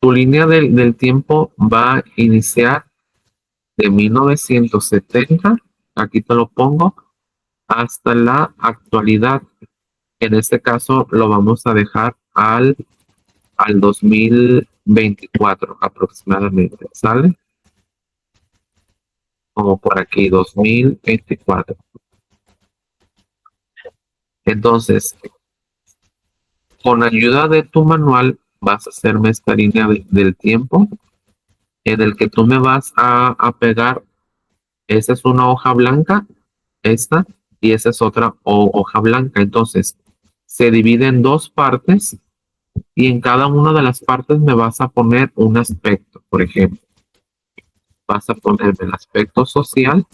Tu línea del tiempo va a iniciar de 1970, aquí te lo pongo, hasta la actualidad. En este caso lo vamos a dejar al 2024 aproximadamente, ¿sale? Como por aquí, 2024. Entonces, con ayuda de tu manual vas a hacerme esta línea del tiempo en el que tú me vas a pegar. Esa es una hoja blanca, esta, y esa es otra hoja blanca. Entonces, se divide en dos partes y en cada una de las partes me vas a poner un aspecto. Por ejemplo, vas a ponerme el aspecto social,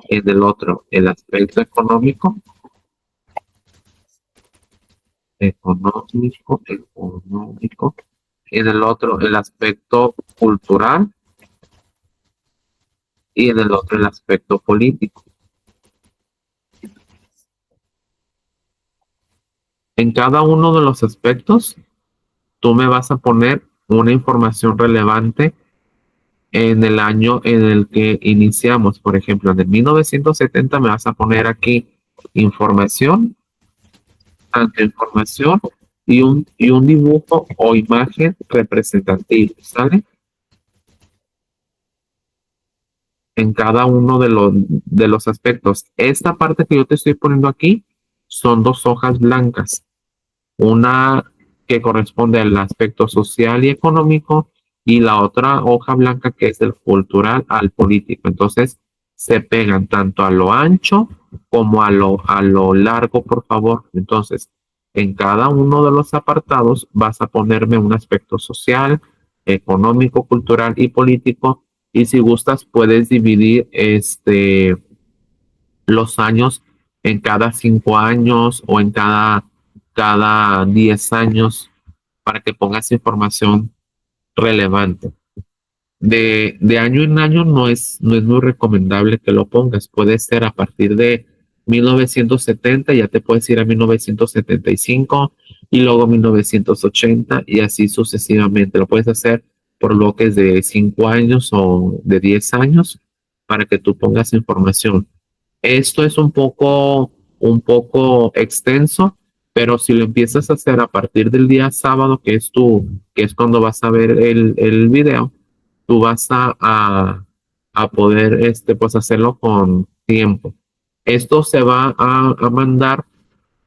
en el otro el aspecto económico, en el otro el aspecto cultural y en el otro el aspecto político. En cada uno de los aspectos, tú me vas a poner una información relevante en el año en el que iniciamos. Por ejemplo, en el 1970 me vas a poner aquí información, tanta información y un dibujo o imagen representativo, ¿sale? En cada uno de los aspectos. Esta parte que yo te estoy poniendo aquí son dos hojas blancas. Una que corresponde al aspecto social y económico y la otra hoja blanca que es el cultural al político. Entonces se pegan tanto a lo ancho como a lo largo, por favor. Entonces, en cada uno de los apartados vas a ponerme un aspecto social, económico, cultural y político. Y si gustas, puedes dividir los años en cada 5 años o en cada 10 años para que pongas información relevante. De año en año no es muy recomendable que lo pongas. Puede ser a partir de 1970, ya te puedes ir a 1975 y luego 1980 y así sucesivamente. Lo puedes hacer por bloques de 5 años o de 10 años para que tú pongas información. Esto es un poco extenso, pero si lo empiezas a hacer a partir del día sábado, que es cuando vas a ver el video, tú vas a poder pues hacerlo con tiempo. Esto se va a mandar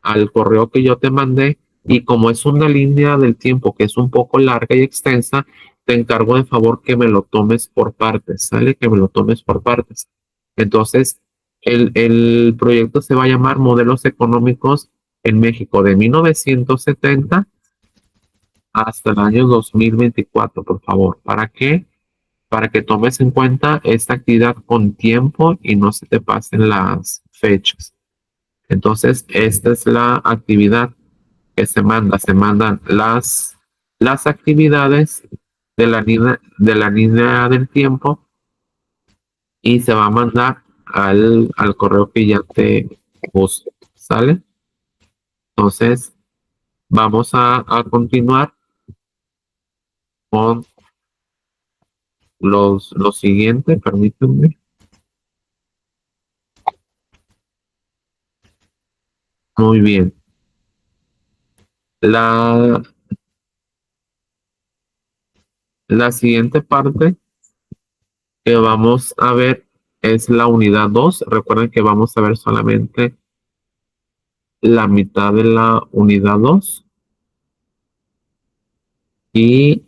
al correo que yo te mandé y como es una línea del tiempo que es un poco larga y extensa, te encargo de favor que me lo tomes por partes, ¿sale? Que me lo tomes por partes. Entonces, el proyecto se va a llamar Modelos Económicos en México de 1970 hasta el año 2024, por favor. ¿Para qué? Para que tomes en cuenta esta actividad con tiempo y no se te pasen las fechas. Entonces, esta es la actividad que se manda. Se mandan las actividades de la línea del tiempo y se va a mandar al correo que ya te puse. ¿Sale? Entonces, vamos a continuar con lo siguiente. Permítanme. Muy bien. La, la siguiente parte que vamos a ver es la unidad 2. Recuerden que vamos a ver solamente la mitad de la unidad 2 y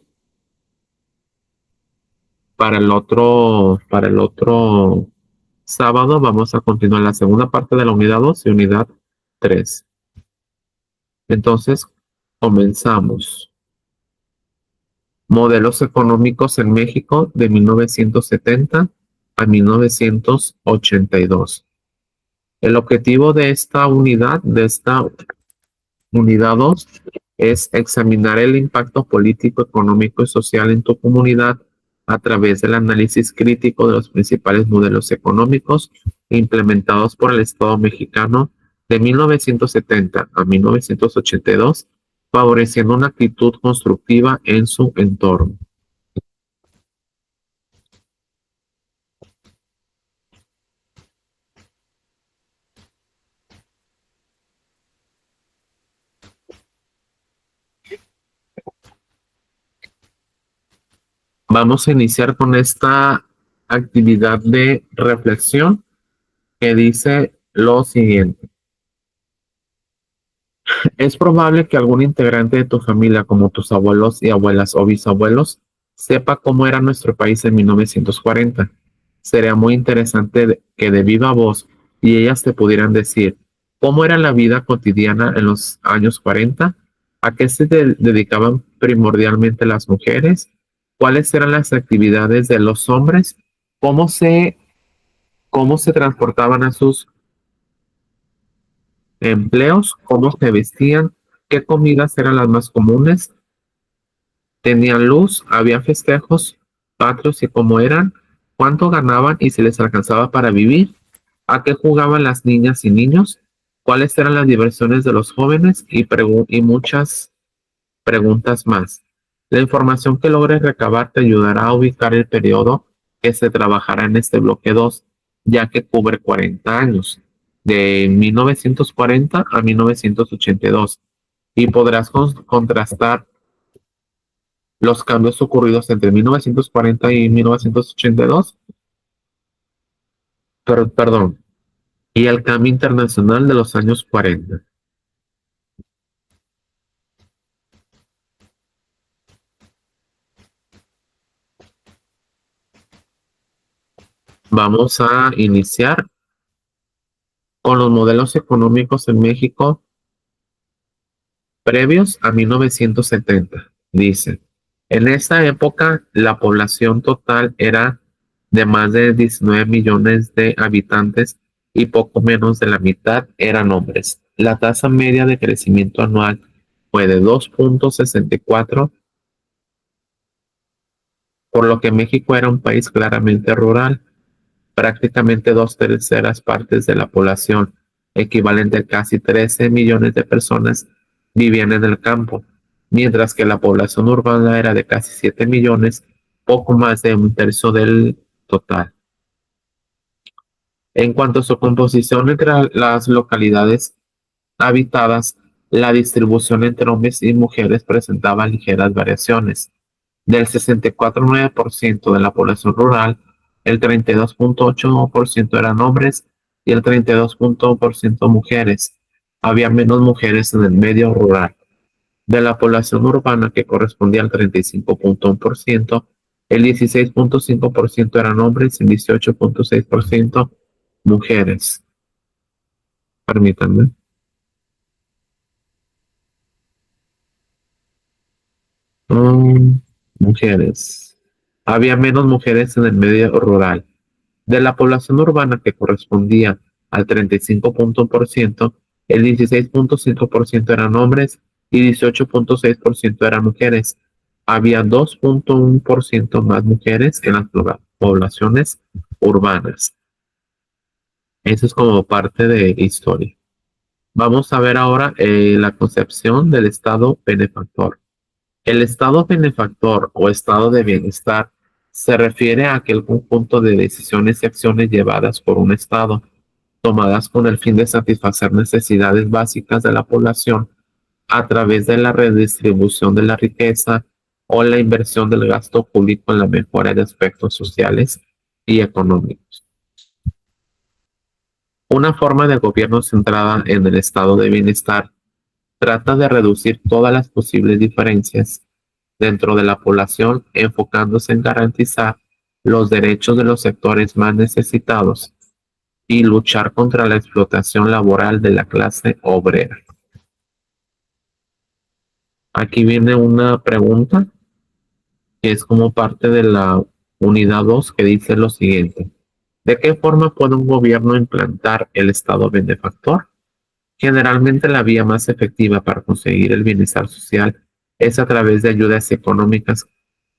para el otro sábado vamos a continuar la segunda parte de la unidad 2 y unidad 3. Entonces, comenzamos. Modelos económicos en México de 1970 a 1982. El objetivo de esta unidad, unidad 2, es examinar el impacto político, económico y social en tu comunidad a través del análisis crítico de los principales modelos económicos implementados por el Estado mexicano de 1970 a 1982, favoreciendo una actitud constructiva en su entorno. Vamos a iniciar con esta actividad de reflexión que dice lo siguiente. Es probable que algún integrante de tu familia, como tus abuelos y abuelas o bisabuelos, sepa cómo era nuestro país en 1940. Sería muy interesante que de viva voz y ellas te pudieran decir cómo era la vida cotidiana en los años 40, a qué se dedicaban primordialmente las mujeres, cuáles eran las actividades de los hombres, cómo se, cómo se transportaban a sus empleos, cómo se vestían, qué comidas eran las más comunes, tenían luz, había festejos patrios y cómo eran, cuánto ganaban y si les alcanzaba para vivir, a qué jugaban las niñas y niños, cuáles eran las diversiones de los jóvenes y muchas preguntas más. La información que logres recabar te ayudará a ubicar el periodo que se trabajará en este bloque 2, ya que cubre 40 años, de 1940 a 1982, y podrás contrastar los cambios ocurridos entre 1940 y 1982, perdón, y el cambio internacional de los años 40. Vamos a iniciar con los modelos económicos en México previos a 1970. Dice, en esa época la población total era de más de 19 millones de habitantes y poco menos de la mitad eran hombres. La tasa media de crecimiento anual fue de 2.64, por lo que México era un país claramente rural. Prácticamente 2/3 partes de la población, equivalente a casi 13 millones de personas, vivían en el campo, mientras que la población urbana era de casi 7 millones, poco más de 1/3 del total. En cuanto a su composición entre las localidades habitadas, la distribución entre hombres y mujeres presentaba ligeras variaciones. Del 64,9% de la población rural, el 32,8% eran hombres y el 32,1% mujeres. Había menos mujeres en el medio rural. De la población urbana, que correspondía al 35,1%, el 16,5% eran hombres y el 18,6% mujeres. Permítanme. Mm, mujeres. Había menos mujeres en el medio rural. De la población urbana, que correspondía al 35,1%, el 16,5% eran hombres y 18,6% eran mujeres. Había 2,1% más mujeres en las poblaciones urbanas. Eso es como parte de historia. Vamos a ver ahora la concepción del Estado benefactor. El estado benefactor o estado de bienestar se refiere a aquel conjunto de decisiones y acciones llevadas por un estado, tomadas con el fin de satisfacer necesidades básicas de la población a través de la redistribución de la riqueza o la inversión del gasto público en la mejora de aspectos sociales y económicos. Una forma de gobierno centrada en el estado de bienestar trata de reducir todas las posibles diferencias dentro de la población, enfocándose en garantizar los derechos de los sectores más necesitados y luchar contra la explotación laboral de la clase obrera. Aquí viene una pregunta que es como parte de la unidad 2, que dice lo siguiente. ¿De qué forma puede un gobierno implantar el Estado benefactor? Generalmente la vía más efectiva para conseguir el bienestar social es a través de ayudas económicas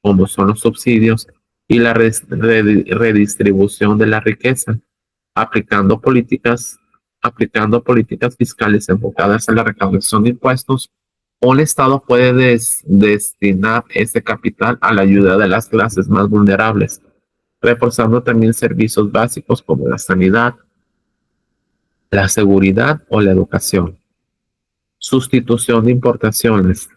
como son los subsidios y la redistribución de la riqueza, aplicando políticas fiscales enfocadas en la recaudación de impuestos Un Estado puede destinar ese capital a la ayuda de las clases más vulnerables, reforzando también servicios básicos como la sanidad, la seguridad o la educación. Sustitución de importaciones.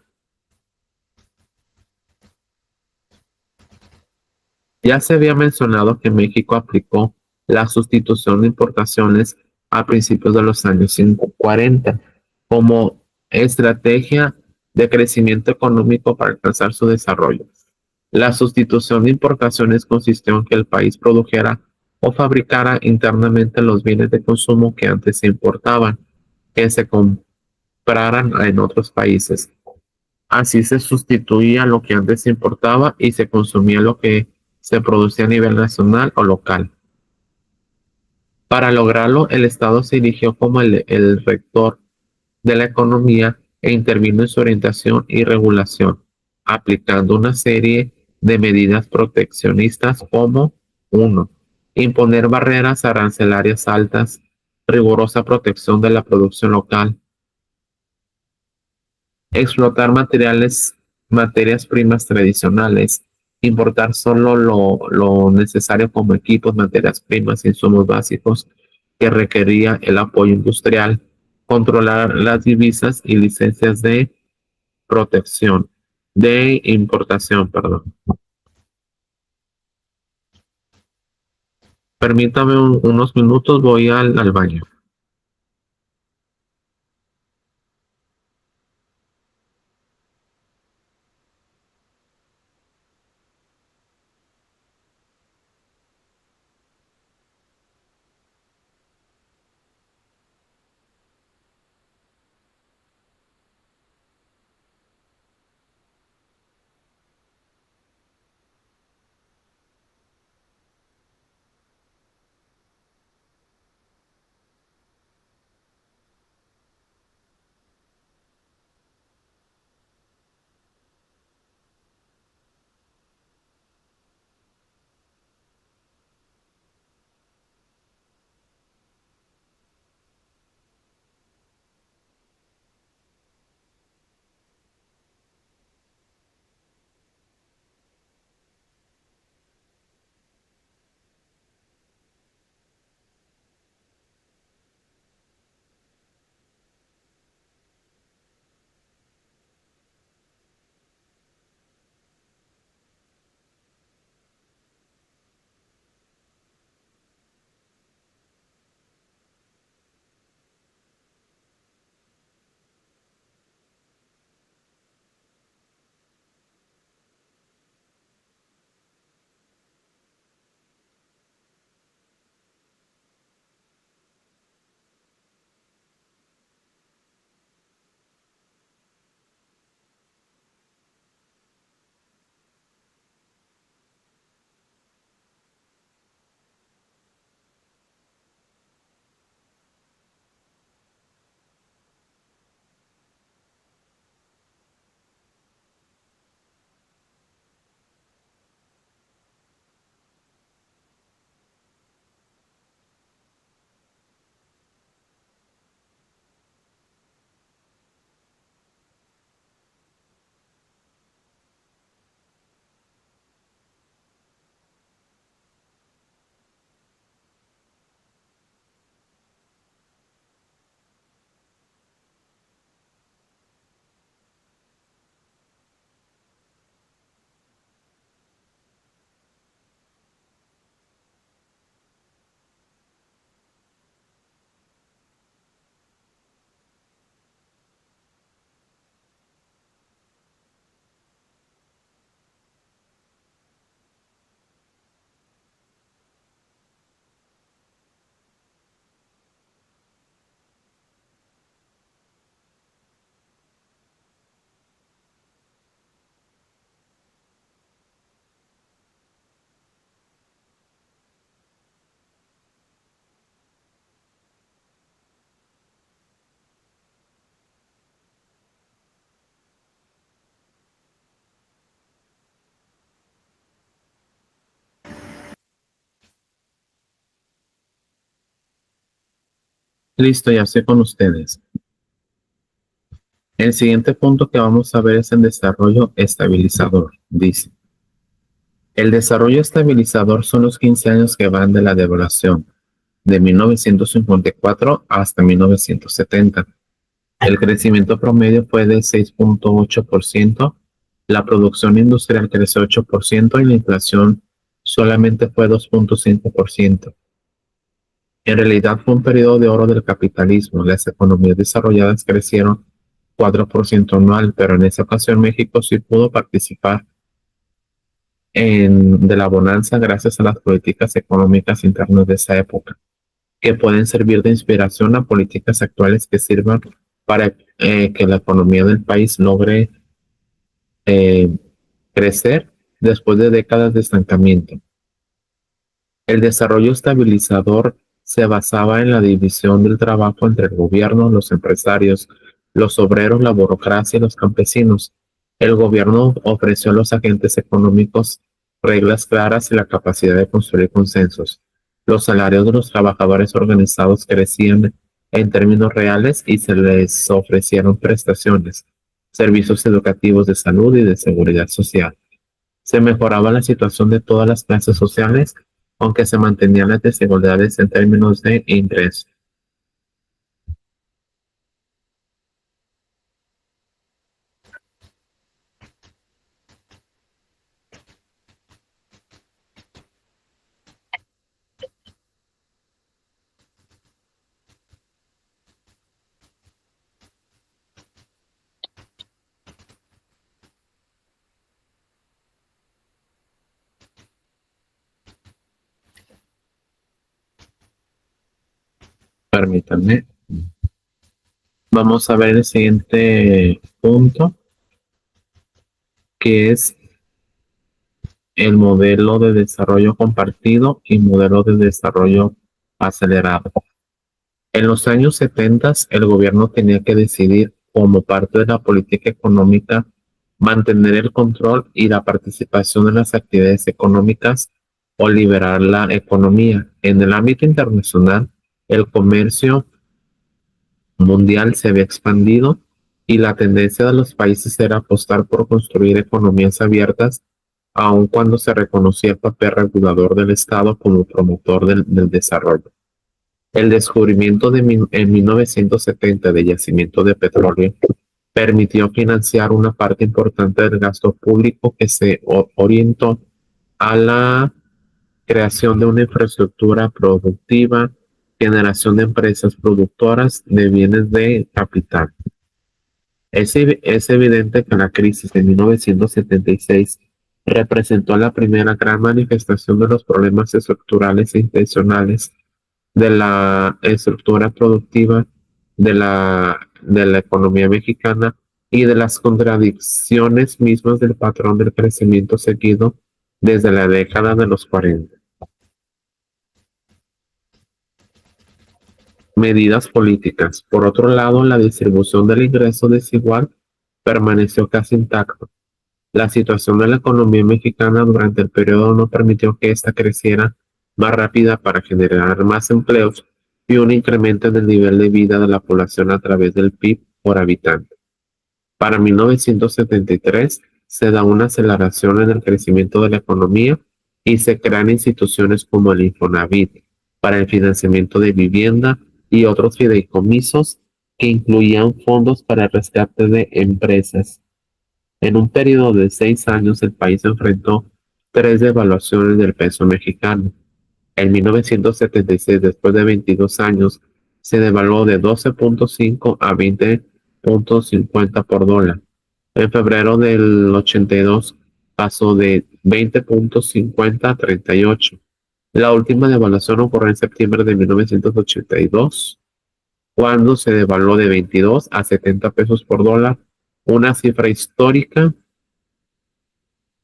Ya se había mencionado que México aplicó la sustitución de importaciones a principios de los años 40 como estrategia de crecimiento económico para alcanzar su desarrollo. La sustitución de importaciones consistió en que el país produjera o fabricara internamente los bienes de consumo que antes se importaban, que se compraran en otros países. Así se sustituía lo que antes se importaba y se consumía lo que se producía a nivel nacional o local. Para lograrlo, el Estado se erigió como el rector de la economía e intervino en su orientación y regulación, aplicando una serie de medidas proteccionistas como uno, imponer barreras arancelarias altas, rigurosa protección de la producción local, explotar materias primas tradicionales, importar solo lo necesario como equipos, materias primas, insumos básicos que requería el apoyo industrial, controlar las divisas y licencias de protección, de importación, perdón. Permítame unos minutos, voy al baño. Listo, ya estoy con ustedes. El siguiente punto que vamos a ver es el desarrollo estabilizador. Dice, el desarrollo estabilizador son los 15 años que van de la devaluación de 1954 hasta 1970. El crecimiento promedio fue de 6.8%, la producción industrial creció 8% y la inflación solamente fue 2.5%. En realidad fue un periodo de oro del capitalismo. Las economías desarrolladas crecieron 4% anual, pero en esa ocasión México sí pudo participar de la bonanza gracias a las políticas económicas internas de esa época, que pueden servir de inspiración a políticas actuales que sirvan para que la economía del país logre eh, crecer después de décadas de estancamiento. El desarrollo estabilizador se basaba en la división del trabajo entre el gobierno, los empresarios, los obreros, la burocracia y los campesinos. El gobierno ofreció a los agentes económicos reglas claras y la capacidad de construir consensos. Los salarios de los trabajadores organizados crecían en términos reales y se les ofrecieron prestaciones, servicios educativos de salud y de seguridad social. Se mejoraba la situación de todas las clases sociales, aunque se mantenían las desigualdades en términos de ingreso. Permítanme. Vamos a ver el siguiente punto, que es el modelo de desarrollo compartido y modelo de desarrollo acelerado. En los años 70, el gobierno tenía que decidir, como parte de la política económica, mantener el control y la participación en las actividades económicas o liberar la economía. En el ámbito internacional, el comercio mundial se había expandido y la tendencia de los países era apostar por construir economías abiertas, aun cuando se reconocía el papel regulador del Estado como promotor del desarrollo. El descubrimiento en 1970 de yacimiento de petróleo permitió financiar una parte importante del gasto público que se orientó a la creación de una infraestructura productiva, generación de empresas productoras de bienes de capital. Es evidente que la crisis de 1976 representó la primera gran manifestación de los problemas estructurales e intencionales de la estructura productiva de la economía mexicana y de las contradicciones mismas del patrón del crecimiento seguido desde la década de los 40. Medidas políticas. Por otro lado, la distribución del ingreso desigual permaneció casi intacta. La situación de la economía mexicana durante el periodo no permitió que ésta creciera más rápida para generar más empleos y un incremento en el nivel de vida de la población a través del PIB por habitante. Para 1973 se da una aceleración en el crecimiento de la economía y se crean instituciones como el Infonavit para el financiamiento de vivienda y otros fideicomisos que incluían fondos para el rescate de empresas. En un periodo de 6 años, el país enfrentó 3 devaluaciones del peso mexicano. En 1976, después de 22 años, se devaluó de 12.5 a 20.50 por dólar. En febrero del 82 pasó de 20.50 a 38. La última devaluación ocurrió en septiembre de 1982, cuando se devaluó de 22 a 70 pesos por dólar, una cifra histórica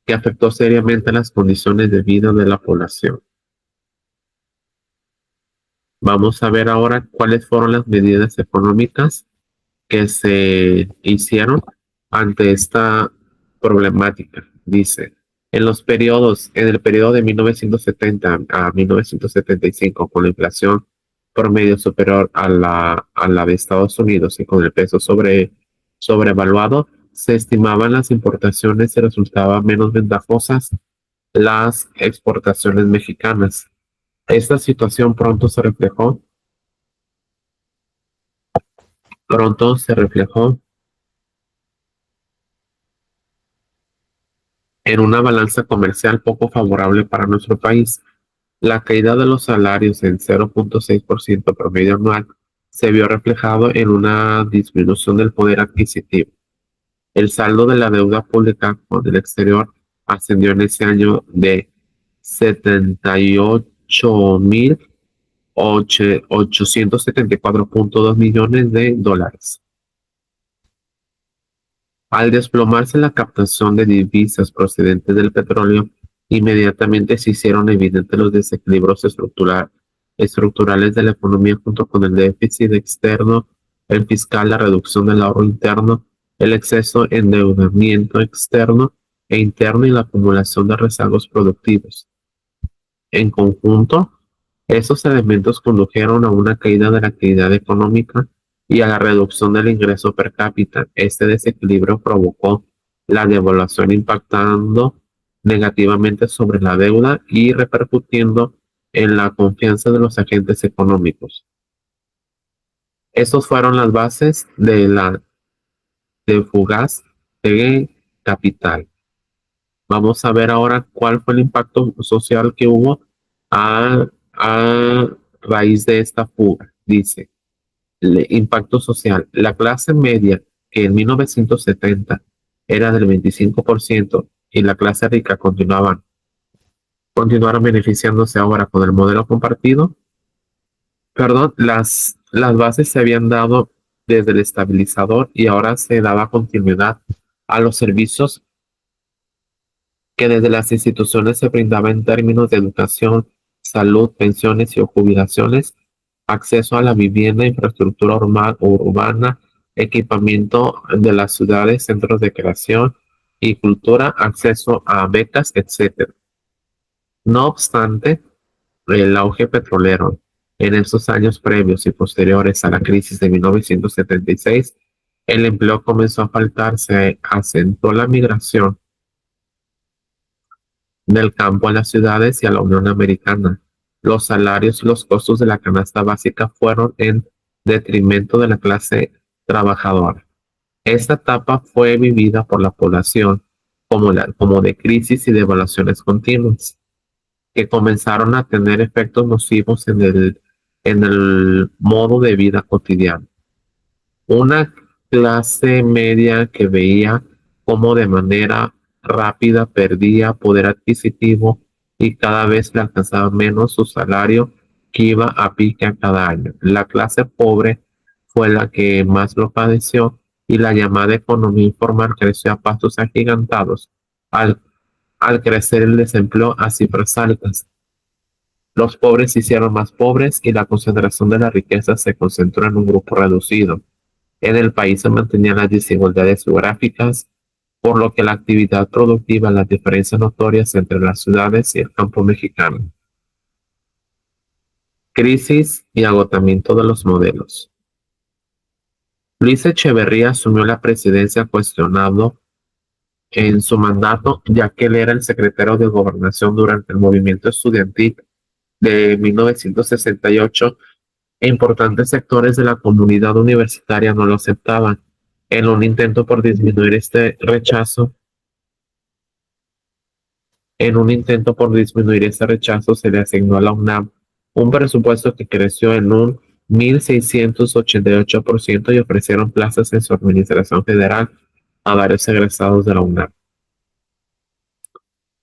que afectó seriamente las condiciones de vida de la población. Vamos a ver ahora cuáles fueron las medidas económicas que se hicieron ante esta problemática. Dice, en el periodo de 1970 a 1975, con la inflación promedio superior a la de Estados Unidos y con el peso sobre sobrevaluado, se estimaban las importaciones y resultaban menos ventajosas las exportaciones mexicanas. Esta situación pronto se reflejó en una balanza comercial poco favorable para nuestro país. La caída de los salarios en 0,6% promedio anual se vio reflejado en una disminución del poder adquisitivo. El saldo de la deuda pública con el exterior ascendió en ese año de 78.874.2 millones de dólares. Al desplomarse la captación de divisas procedentes del petróleo, inmediatamente se hicieron evidentes los desequilibrios estructurales de la economía junto con el déficit externo, el fiscal, la reducción del ahorro interno, el exceso de endeudamiento externo e interno y la acumulación de rezagos productivos. En conjunto, esos elementos condujeron a una caída de la actividad económica y a la reducción del ingreso per cápita. Este desequilibrio provocó la devaluación, impactando negativamente sobre la deuda y repercutiendo en la confianza de los agentes económicos. Estas fueron las bases de la fugaz de capital. Vamos a ver ahora cuál fue el impacto social que hubo a raíz de esta fuga. Dice, el impacto social. La clase media, que en 1970 era del 25%, y la clase rica continuaron beneficiándose ahora con el modelo compartido. Perdón, las bases se habían dado desde el estabilizador y ahora se daba continuidad a los servicios que desde las instituciones se brindaba en términos de educación, salud, pensiones y jubilaciones, acceso a la vivienda, infraestructura urbana, equipamiento de las ciudades, centros de creación y cultura, acceso a becas, etc. No obstante, el auge petrolero en esos años previos y posteriores a la crisis de 1976, el empleo comenzó a faltar, se acentuó la migración del campo a las ciudades y a la Unión Americana. Los salarios y los costos de la canasta básica fueron en detrimento de la clase trabajadora. Esta etapa fue vivida por la población como de crisis y devaluaciones continuas, que comenzaron a tener efectos nocivos en el modo de vida cotidiano. Una clase media que veía cómo de manera rápida perdía poder adquisitivo y cada vez le alcanzaba menos su salario, que iba a pique a cada año. La clase pobre fue la que más lo padeció y la llamada economía informal creció a pasos agigantados al crecer el desempleo a cifras altas. Los pobres se hicieron más pobres y la concentración de la riqueza se concentró en un grupo reducido. En el país se mantenían las desigualdades geográficas, por lo que la actividad productiva, las diferencias notorias entre las ciudades y el campo mexicano. Crisis y agotamiento de los modelos. Luis Echeverría asumió la presidencia cuestionado en su mandato, ya que él era el secretario de Gobernación durante el movimiento estudiantil de 1968 e importantes sectores de la comunidad universitaria no lo aceptaban. En un intento por disminuir este rechazo, se le asignó a la UNAM un presupuesto que creció en un 1,688% y ofrecieron plazas en su administración federal a varios egresados de la UNAM.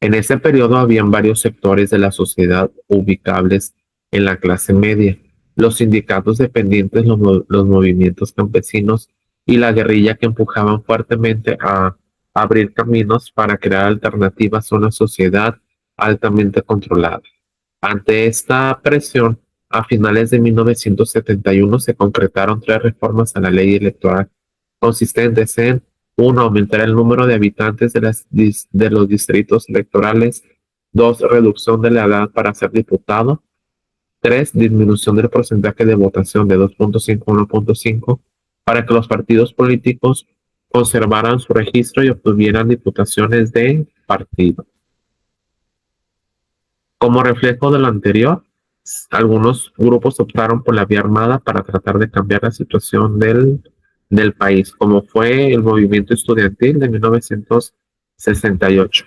En ese periodo habían varios sectores de la sociedad ubicables en la clase media: los sindicatos dependientes, los movimientos campesinos y la guerrilla, que empujaban fuertemente a abrir caminos para crear alternativas a una sociedad altamente controlada. Ante esta presión, a finales de 1971 se concretaron 3 reformas a la ley electoral, consistentes en: 1. Aumentar el número de habitantes de los distritos electorales. 2. Reducción de la edad para ser diputado. 3. Disminución del porcentaje de votación de 2,5 a 1,5 para que los partidos políticos conservaran su registro y obtuvieran diputaciones de partido. Como reflejo de lo anterior, algunos grupos optaron por la vía armada para tratar de cambiar la situación del país, como fue el movimiento estudiantil de 1968.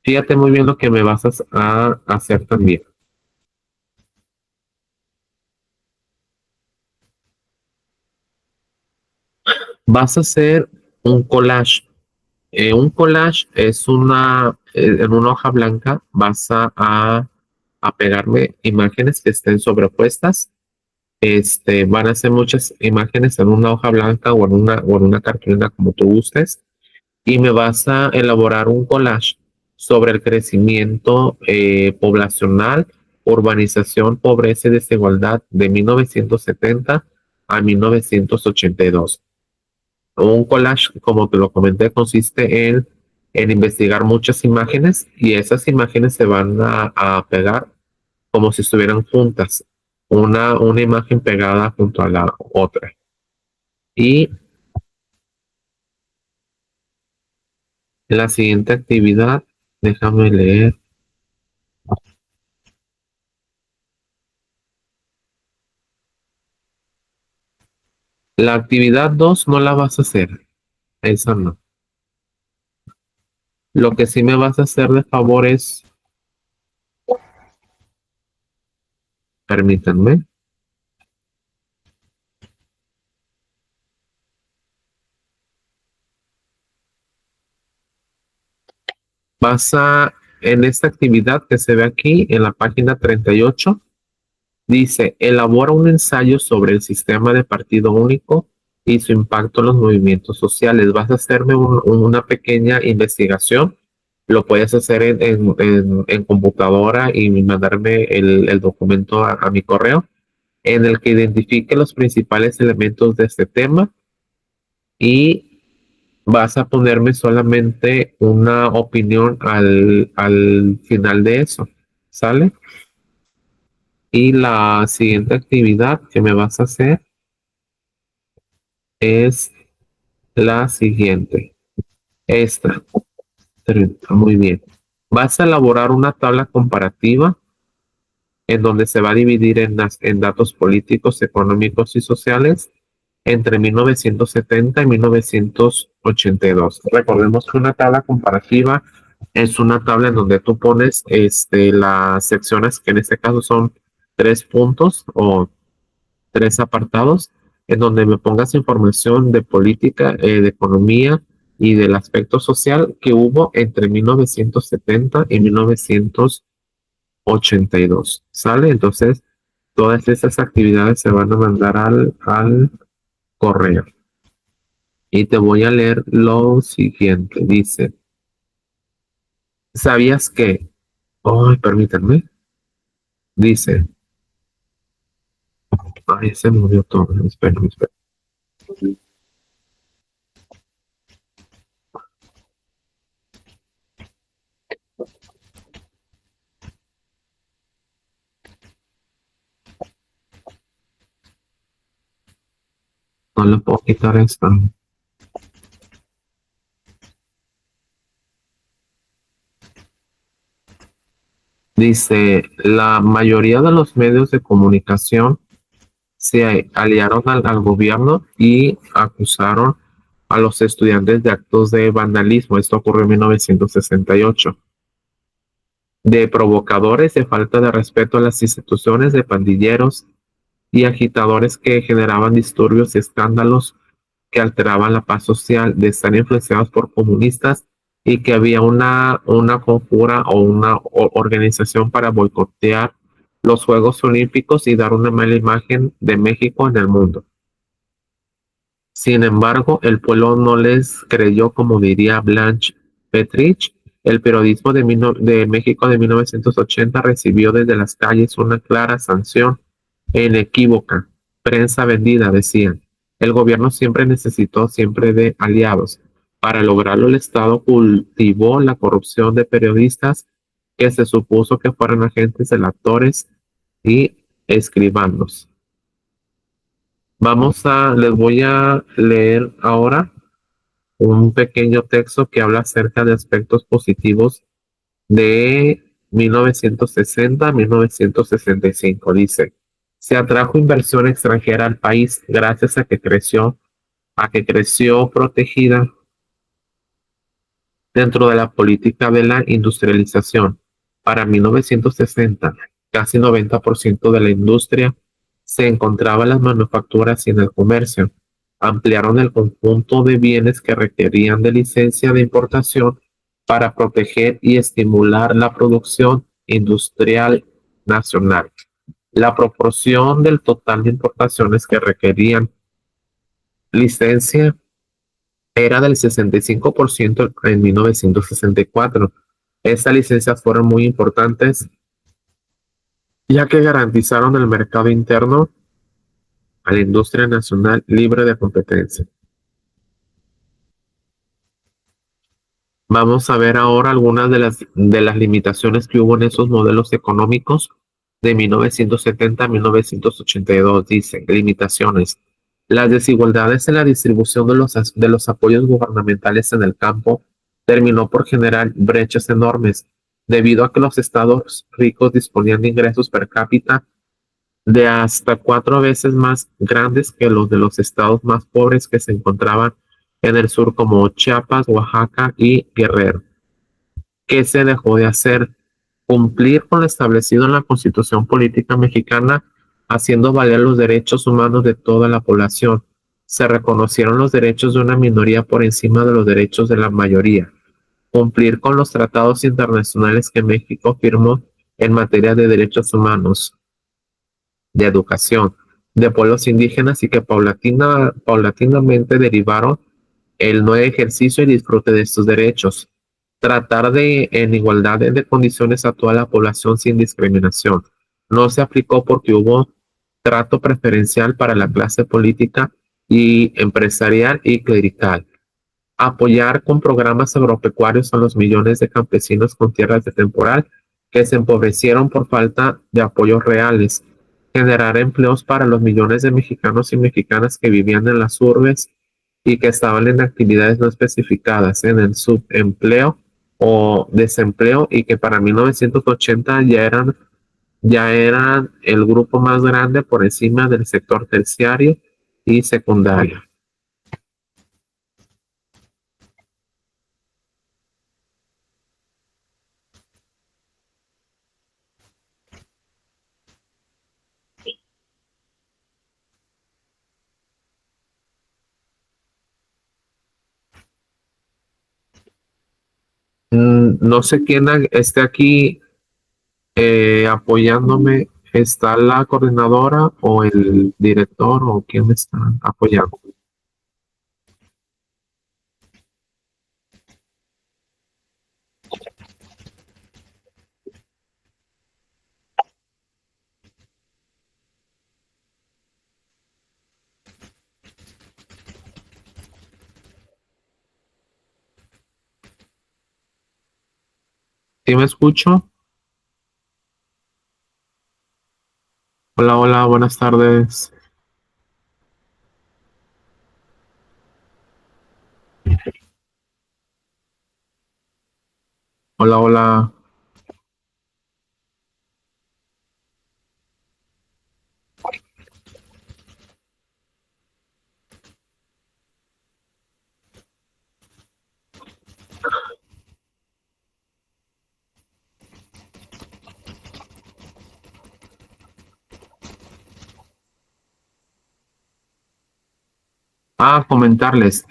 Fíjate muy bien lo que me vas a hacer también. Vas a hacer un collage. Un collage es en una hoja blanca vas a pegarme imágenes que estén sobrepuestas. Van a ser muchas imágenes en una hoja blanca o en una cartulina como tú gustes y me vas a elaborar un collage sobre el crecimiento poblacional, urbanización, pobreza y desigualdad de 1970 a 1982. Un collage, como te lo comenté, consiste en investigar muchas imágenes y esas imágenes se van a pegar como si estuvieran juntas, una imagen pegada junto a la otra. Y la siguiente actividad, déjame leer. La actividad 2 no la vas a hacer, esa no. Lo que sí me vas a hacer de favor es, permítanme, en esta actividad que se ve aquí en la página 38, dice, elabora un ensayo sobre el sistema de partido único y su impacto en los movimientos sociales. Vas a hacerme una pequeña investigación. Lo puedes hacer en computadora y mandarme el documento a mi correo en el que identifique los principales elementos de este tema y vas a ponerme solamente una opinión al final de eso. ¿Sale? Y la siguiente actividad que me vas a hacer es la siguiente. Esta. Muy bien. Vas a elaborar una tabla comparativa en donde se va a dividir en datos políticos, económicos y sociales entre 1970 y 1982. Recordemos que una tabla comparativa es una tabla en donde tú pones las secciones que en este caso son 3 puntos o 3 apartados en donde me pongas información de política, de economía y del aspecto social que hubo entre 1970 y 1982. ¿Sale? Entonces, todas esas actividades se van a mandar al correo. Y te voy a leer lo siguiente. Dice, ¿sabías que? Ay, permítanme. Dice, ay, se movió todo. Espera, espera. No le puedo quitar esto. Dice, la mayoría de los medios de comunicación se aliaron al gobierno y acusaron a los estudiantes de actos de vandalismo. Esto ocurrió en 1968. De provocadores, de falta de respeto a las instituciones, de pandilleros y agitadores que generaban disturbios y escándalos que alteraban la paz social, de estar influenciados por comunistas y que había una conjura o una organización para boicotear los Juegos Olímpicos y dar una mala imagen de México en el mundo. Sin embargo, el pueblo no les creyó, como diría Blanche Petrich. El periodismo de México de 1980 recibió desde las calles una clara sanción inequívoca. Prensa vendida, decían. El gobierno siempre necesitó siempre de aliados. Para lograrlo, el Estado cultivó la corrupción de periodistas que se supuso que fueran agentes delatores y escribanos. Les voy a leer ahora un pequeño texto que habla acerca de aspectos positivos de 1960 a 1965. Dice, se atrajo inversión extranjera al país gracias a que creció protegida dentro de la política de la industrialización. Para 1960, casi 90% de la industria se encontraba en las manufacturas y en el comercio. Ampliaron el conjunto de bienes que requerían de licencia de importación para proteger y estimular la producción industrial nacional. La proporción del total de importaciones que requerían licencia era del 65% en 1964. Estas licencias fueron muy importantes ya que garantizaron el mercado interno a la industria nacional libre de competencia. Vamos a ver ahora algunas de las limitaciones que hubo en esos modelos económicos de 1970 a 1982. Dice, limitaciones. Las desigualdades en la distribución de los apoyos gubernamentales en el campo terminó por generar brechas enormes, debido a que los estados ricos disponían de ingresos per cápita de hasta 4 veces más grandes que los de los estados más pobres que se encontraban en el sur como Chiapas, Oaxaca y Guerrero. ¿Qué se dejó de hacer? Cumplir con lo establecido en la Constitución Política Mexicana, haciendo valer los derechos humanos de toda la población. Se reconocieron los derechos de una minoría por encima de los derechos de la mayoría. Cumplir con los tratados internacionales que México firmó en materia de derechos humanos, de educación, de pueblos indígenas y que paulatinamente derivaron el no ejercicio y disfrute de estos derechos. Tratar en igualdad de condiciones a toda la población sin discriminación. No se aplicó porque hubo trato preferencial para la clase política y empresarial y clerical. Apoyar con programas agropecuarios a los millones de campesinos con tierras de temporal que se empobrecieron por falta de apoyos reales. Generar empleos para los millones de mexicanos y mexicanas que vivían en las urbes y que estaban en actividades no especificadas, en el subempleo o desempleo, y que para 1980 ya eran el grupo más grande por encima del sector terciario y secundario. No sé quién esté aquí apoyándome. ¿Está la coordinadora o el director o quién me está apoyando? ¿Sí me escucho? Hola, hola, buenas tardes. Hola, hola. Comentarles,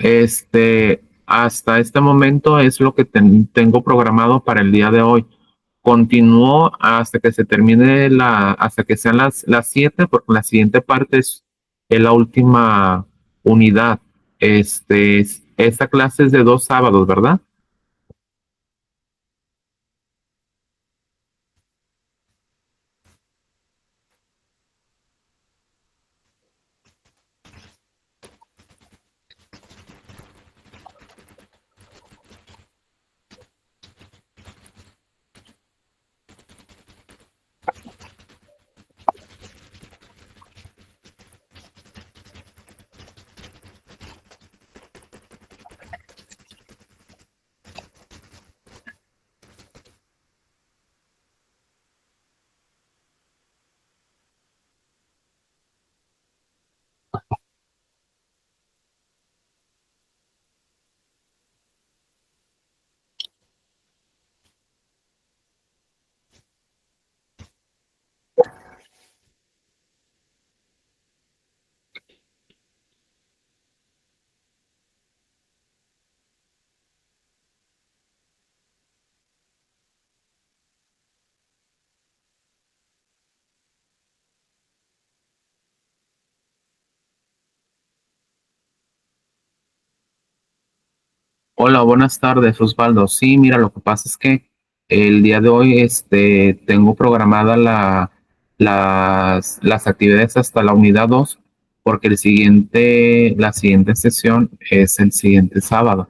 hasta este momento es lo que tengo programado para el día de hoy. Continúo hasta que se termine hasta que sean las 7, porque la siguiente parte es la última unidad. Esta clase es de 2 sábados, ¿verdad? Hola, buenas tardes, Osvaldo. Sí, mira, lo que pasa es que el día de hoy tengo programada las actividades hasta la unidad 2 porque la siguiente sesión es el siguiente sábado.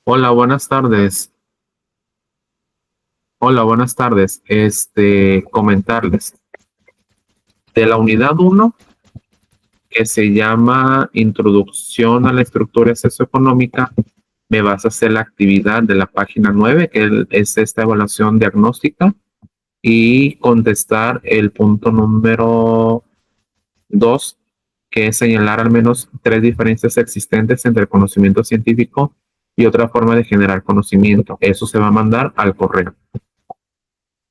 Hola, buenas tardes. Hola, buenas tardes. Comentarles de la unidad 1 que se llama Introducción a la Estructura Socioeconómica, me vas a hacer la actividad de la página 9, que es esta evaluación diagnóstica, y contestar el punto número 2, que es señalar al menos 3 diferencias existentes entre el conocimiento científico y otra forma de generar conocimiento. Eso se va a mandar al correo.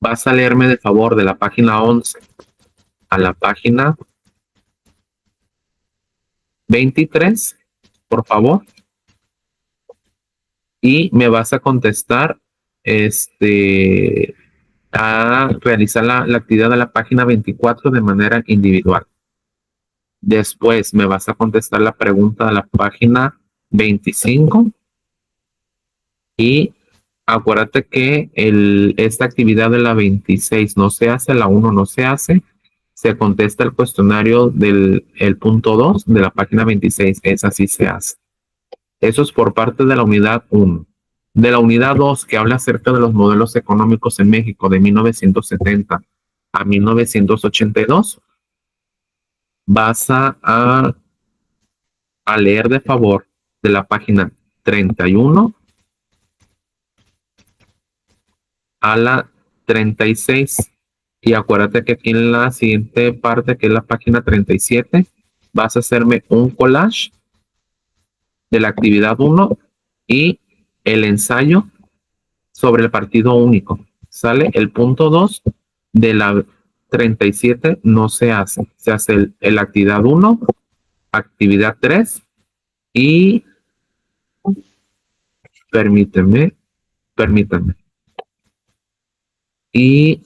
Vas a leerme de favor de la página 11 a la página 23, por favor, y me vas a contestar a realizar la actividad de la página 24 de manera individual. Después me vas a contestar la pregunta de la página 25 y acuérdate que esta actividad de la 26 no se hace, la 1 no se hace, se contesta el cuestionario del punto 2 de la página 26, esa sí se hace. Eso es por parte de la unidad 1. De la unidad 2, que habla acerca de los modelos económicos en México de 1970 a 1982, vas a leer de favor de la página 31 a la 36. Y acuérdate que aquí en la siguiente parte, que es la página 37, vas a hacerme un collage de la actividad 1 y el ensayo sobre el partido único. ¿Sale? El punto 2 de la 37 no se hace. Se hace el actividad 1, actividad 3 y permíteme. Y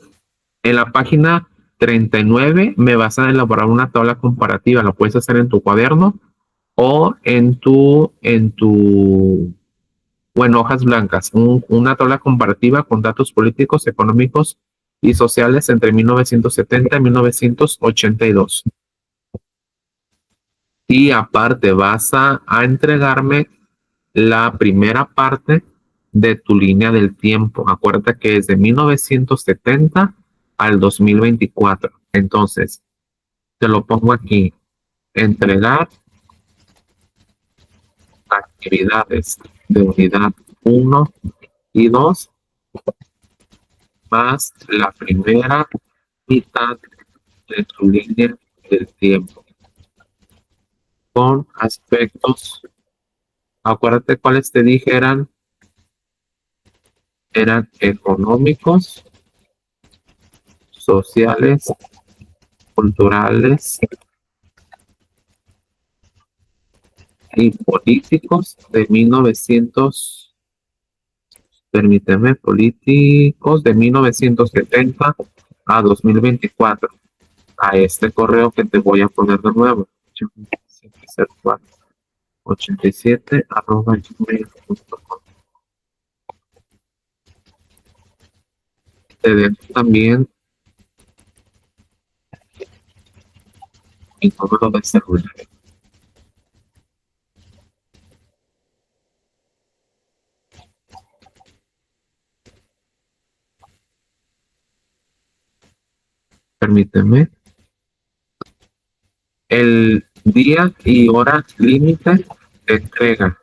en la página 39 me vas a elaborar una tabla comparativa. Lo puedes hacer en tu cuaderno o o en hojas blancas, una tabla comparativa con datos políticos, económicos y sociales entre 1970 y 1982. Y aparte vas a entregarme la primera parte de tu línea del tiempo. Acuérdate que es de 1970 al 2024. Entonces, te lo pongo aquí. Entregar actividades de unidad 1 y 2 más la primera mitad de tu línea del tiempo con aspectos. Acuérdate cuáles te dije eran económicos, sociales, culturales y políticos de 1900, permíteme, políticos de 1970 a 2024. A este correo que te voy a poner de nuevo. 87@gmail.com. Te dejo también mi número de celular. Permíteme. El día y hora límite de entrega.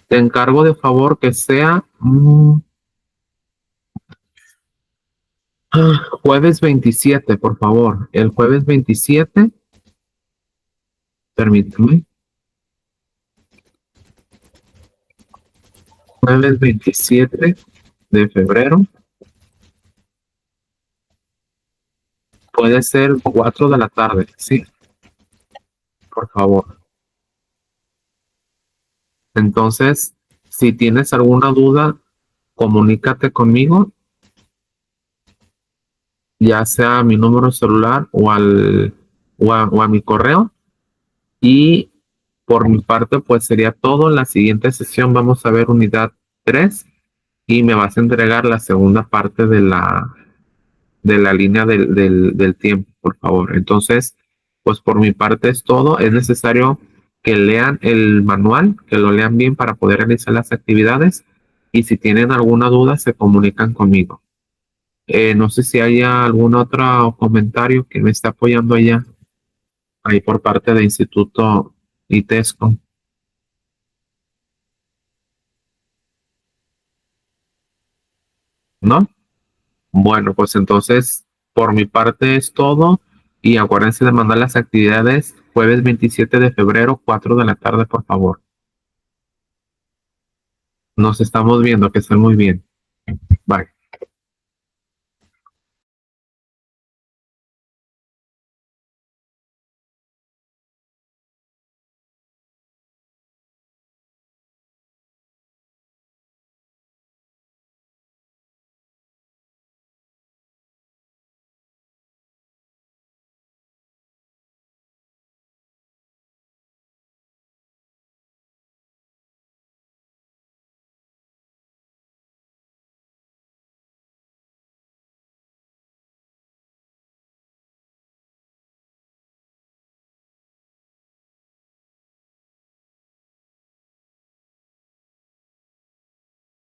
Te encargo de favor que sea jueves 27, por favor. El jueves 27, permíteme. Jueves 27 de febrero. Puede ser 4 de la tarde, sí, por favor. Entonces, si tienes alguna duda, comunícate conmigo, ya sea a mi número celular o a mi correo. Y por mi parte, pues sería todo. En la siguiente sesión vamos a ver unidad 3 y me vas a entregar la segunda parte de la línea del tiempo, por favor. Entonces, pues por mi parte es todo. Es necesario que lean el manual, que lo lean bien para poder realizar las actividades. Y si tienen alguna duda, se comunican conmigo. No sé si haya algún otro comentario que me está apoyando allá, ahí por parte de Instituto ITESCO, ¿no? Bueno, pues entonces, por mi parte es todo. Y acuérdense de mandar las actividades jueves 27 de febrero, 4 de la tarde, por favor. Nos estamos viendo, que estén muy bien. Bye.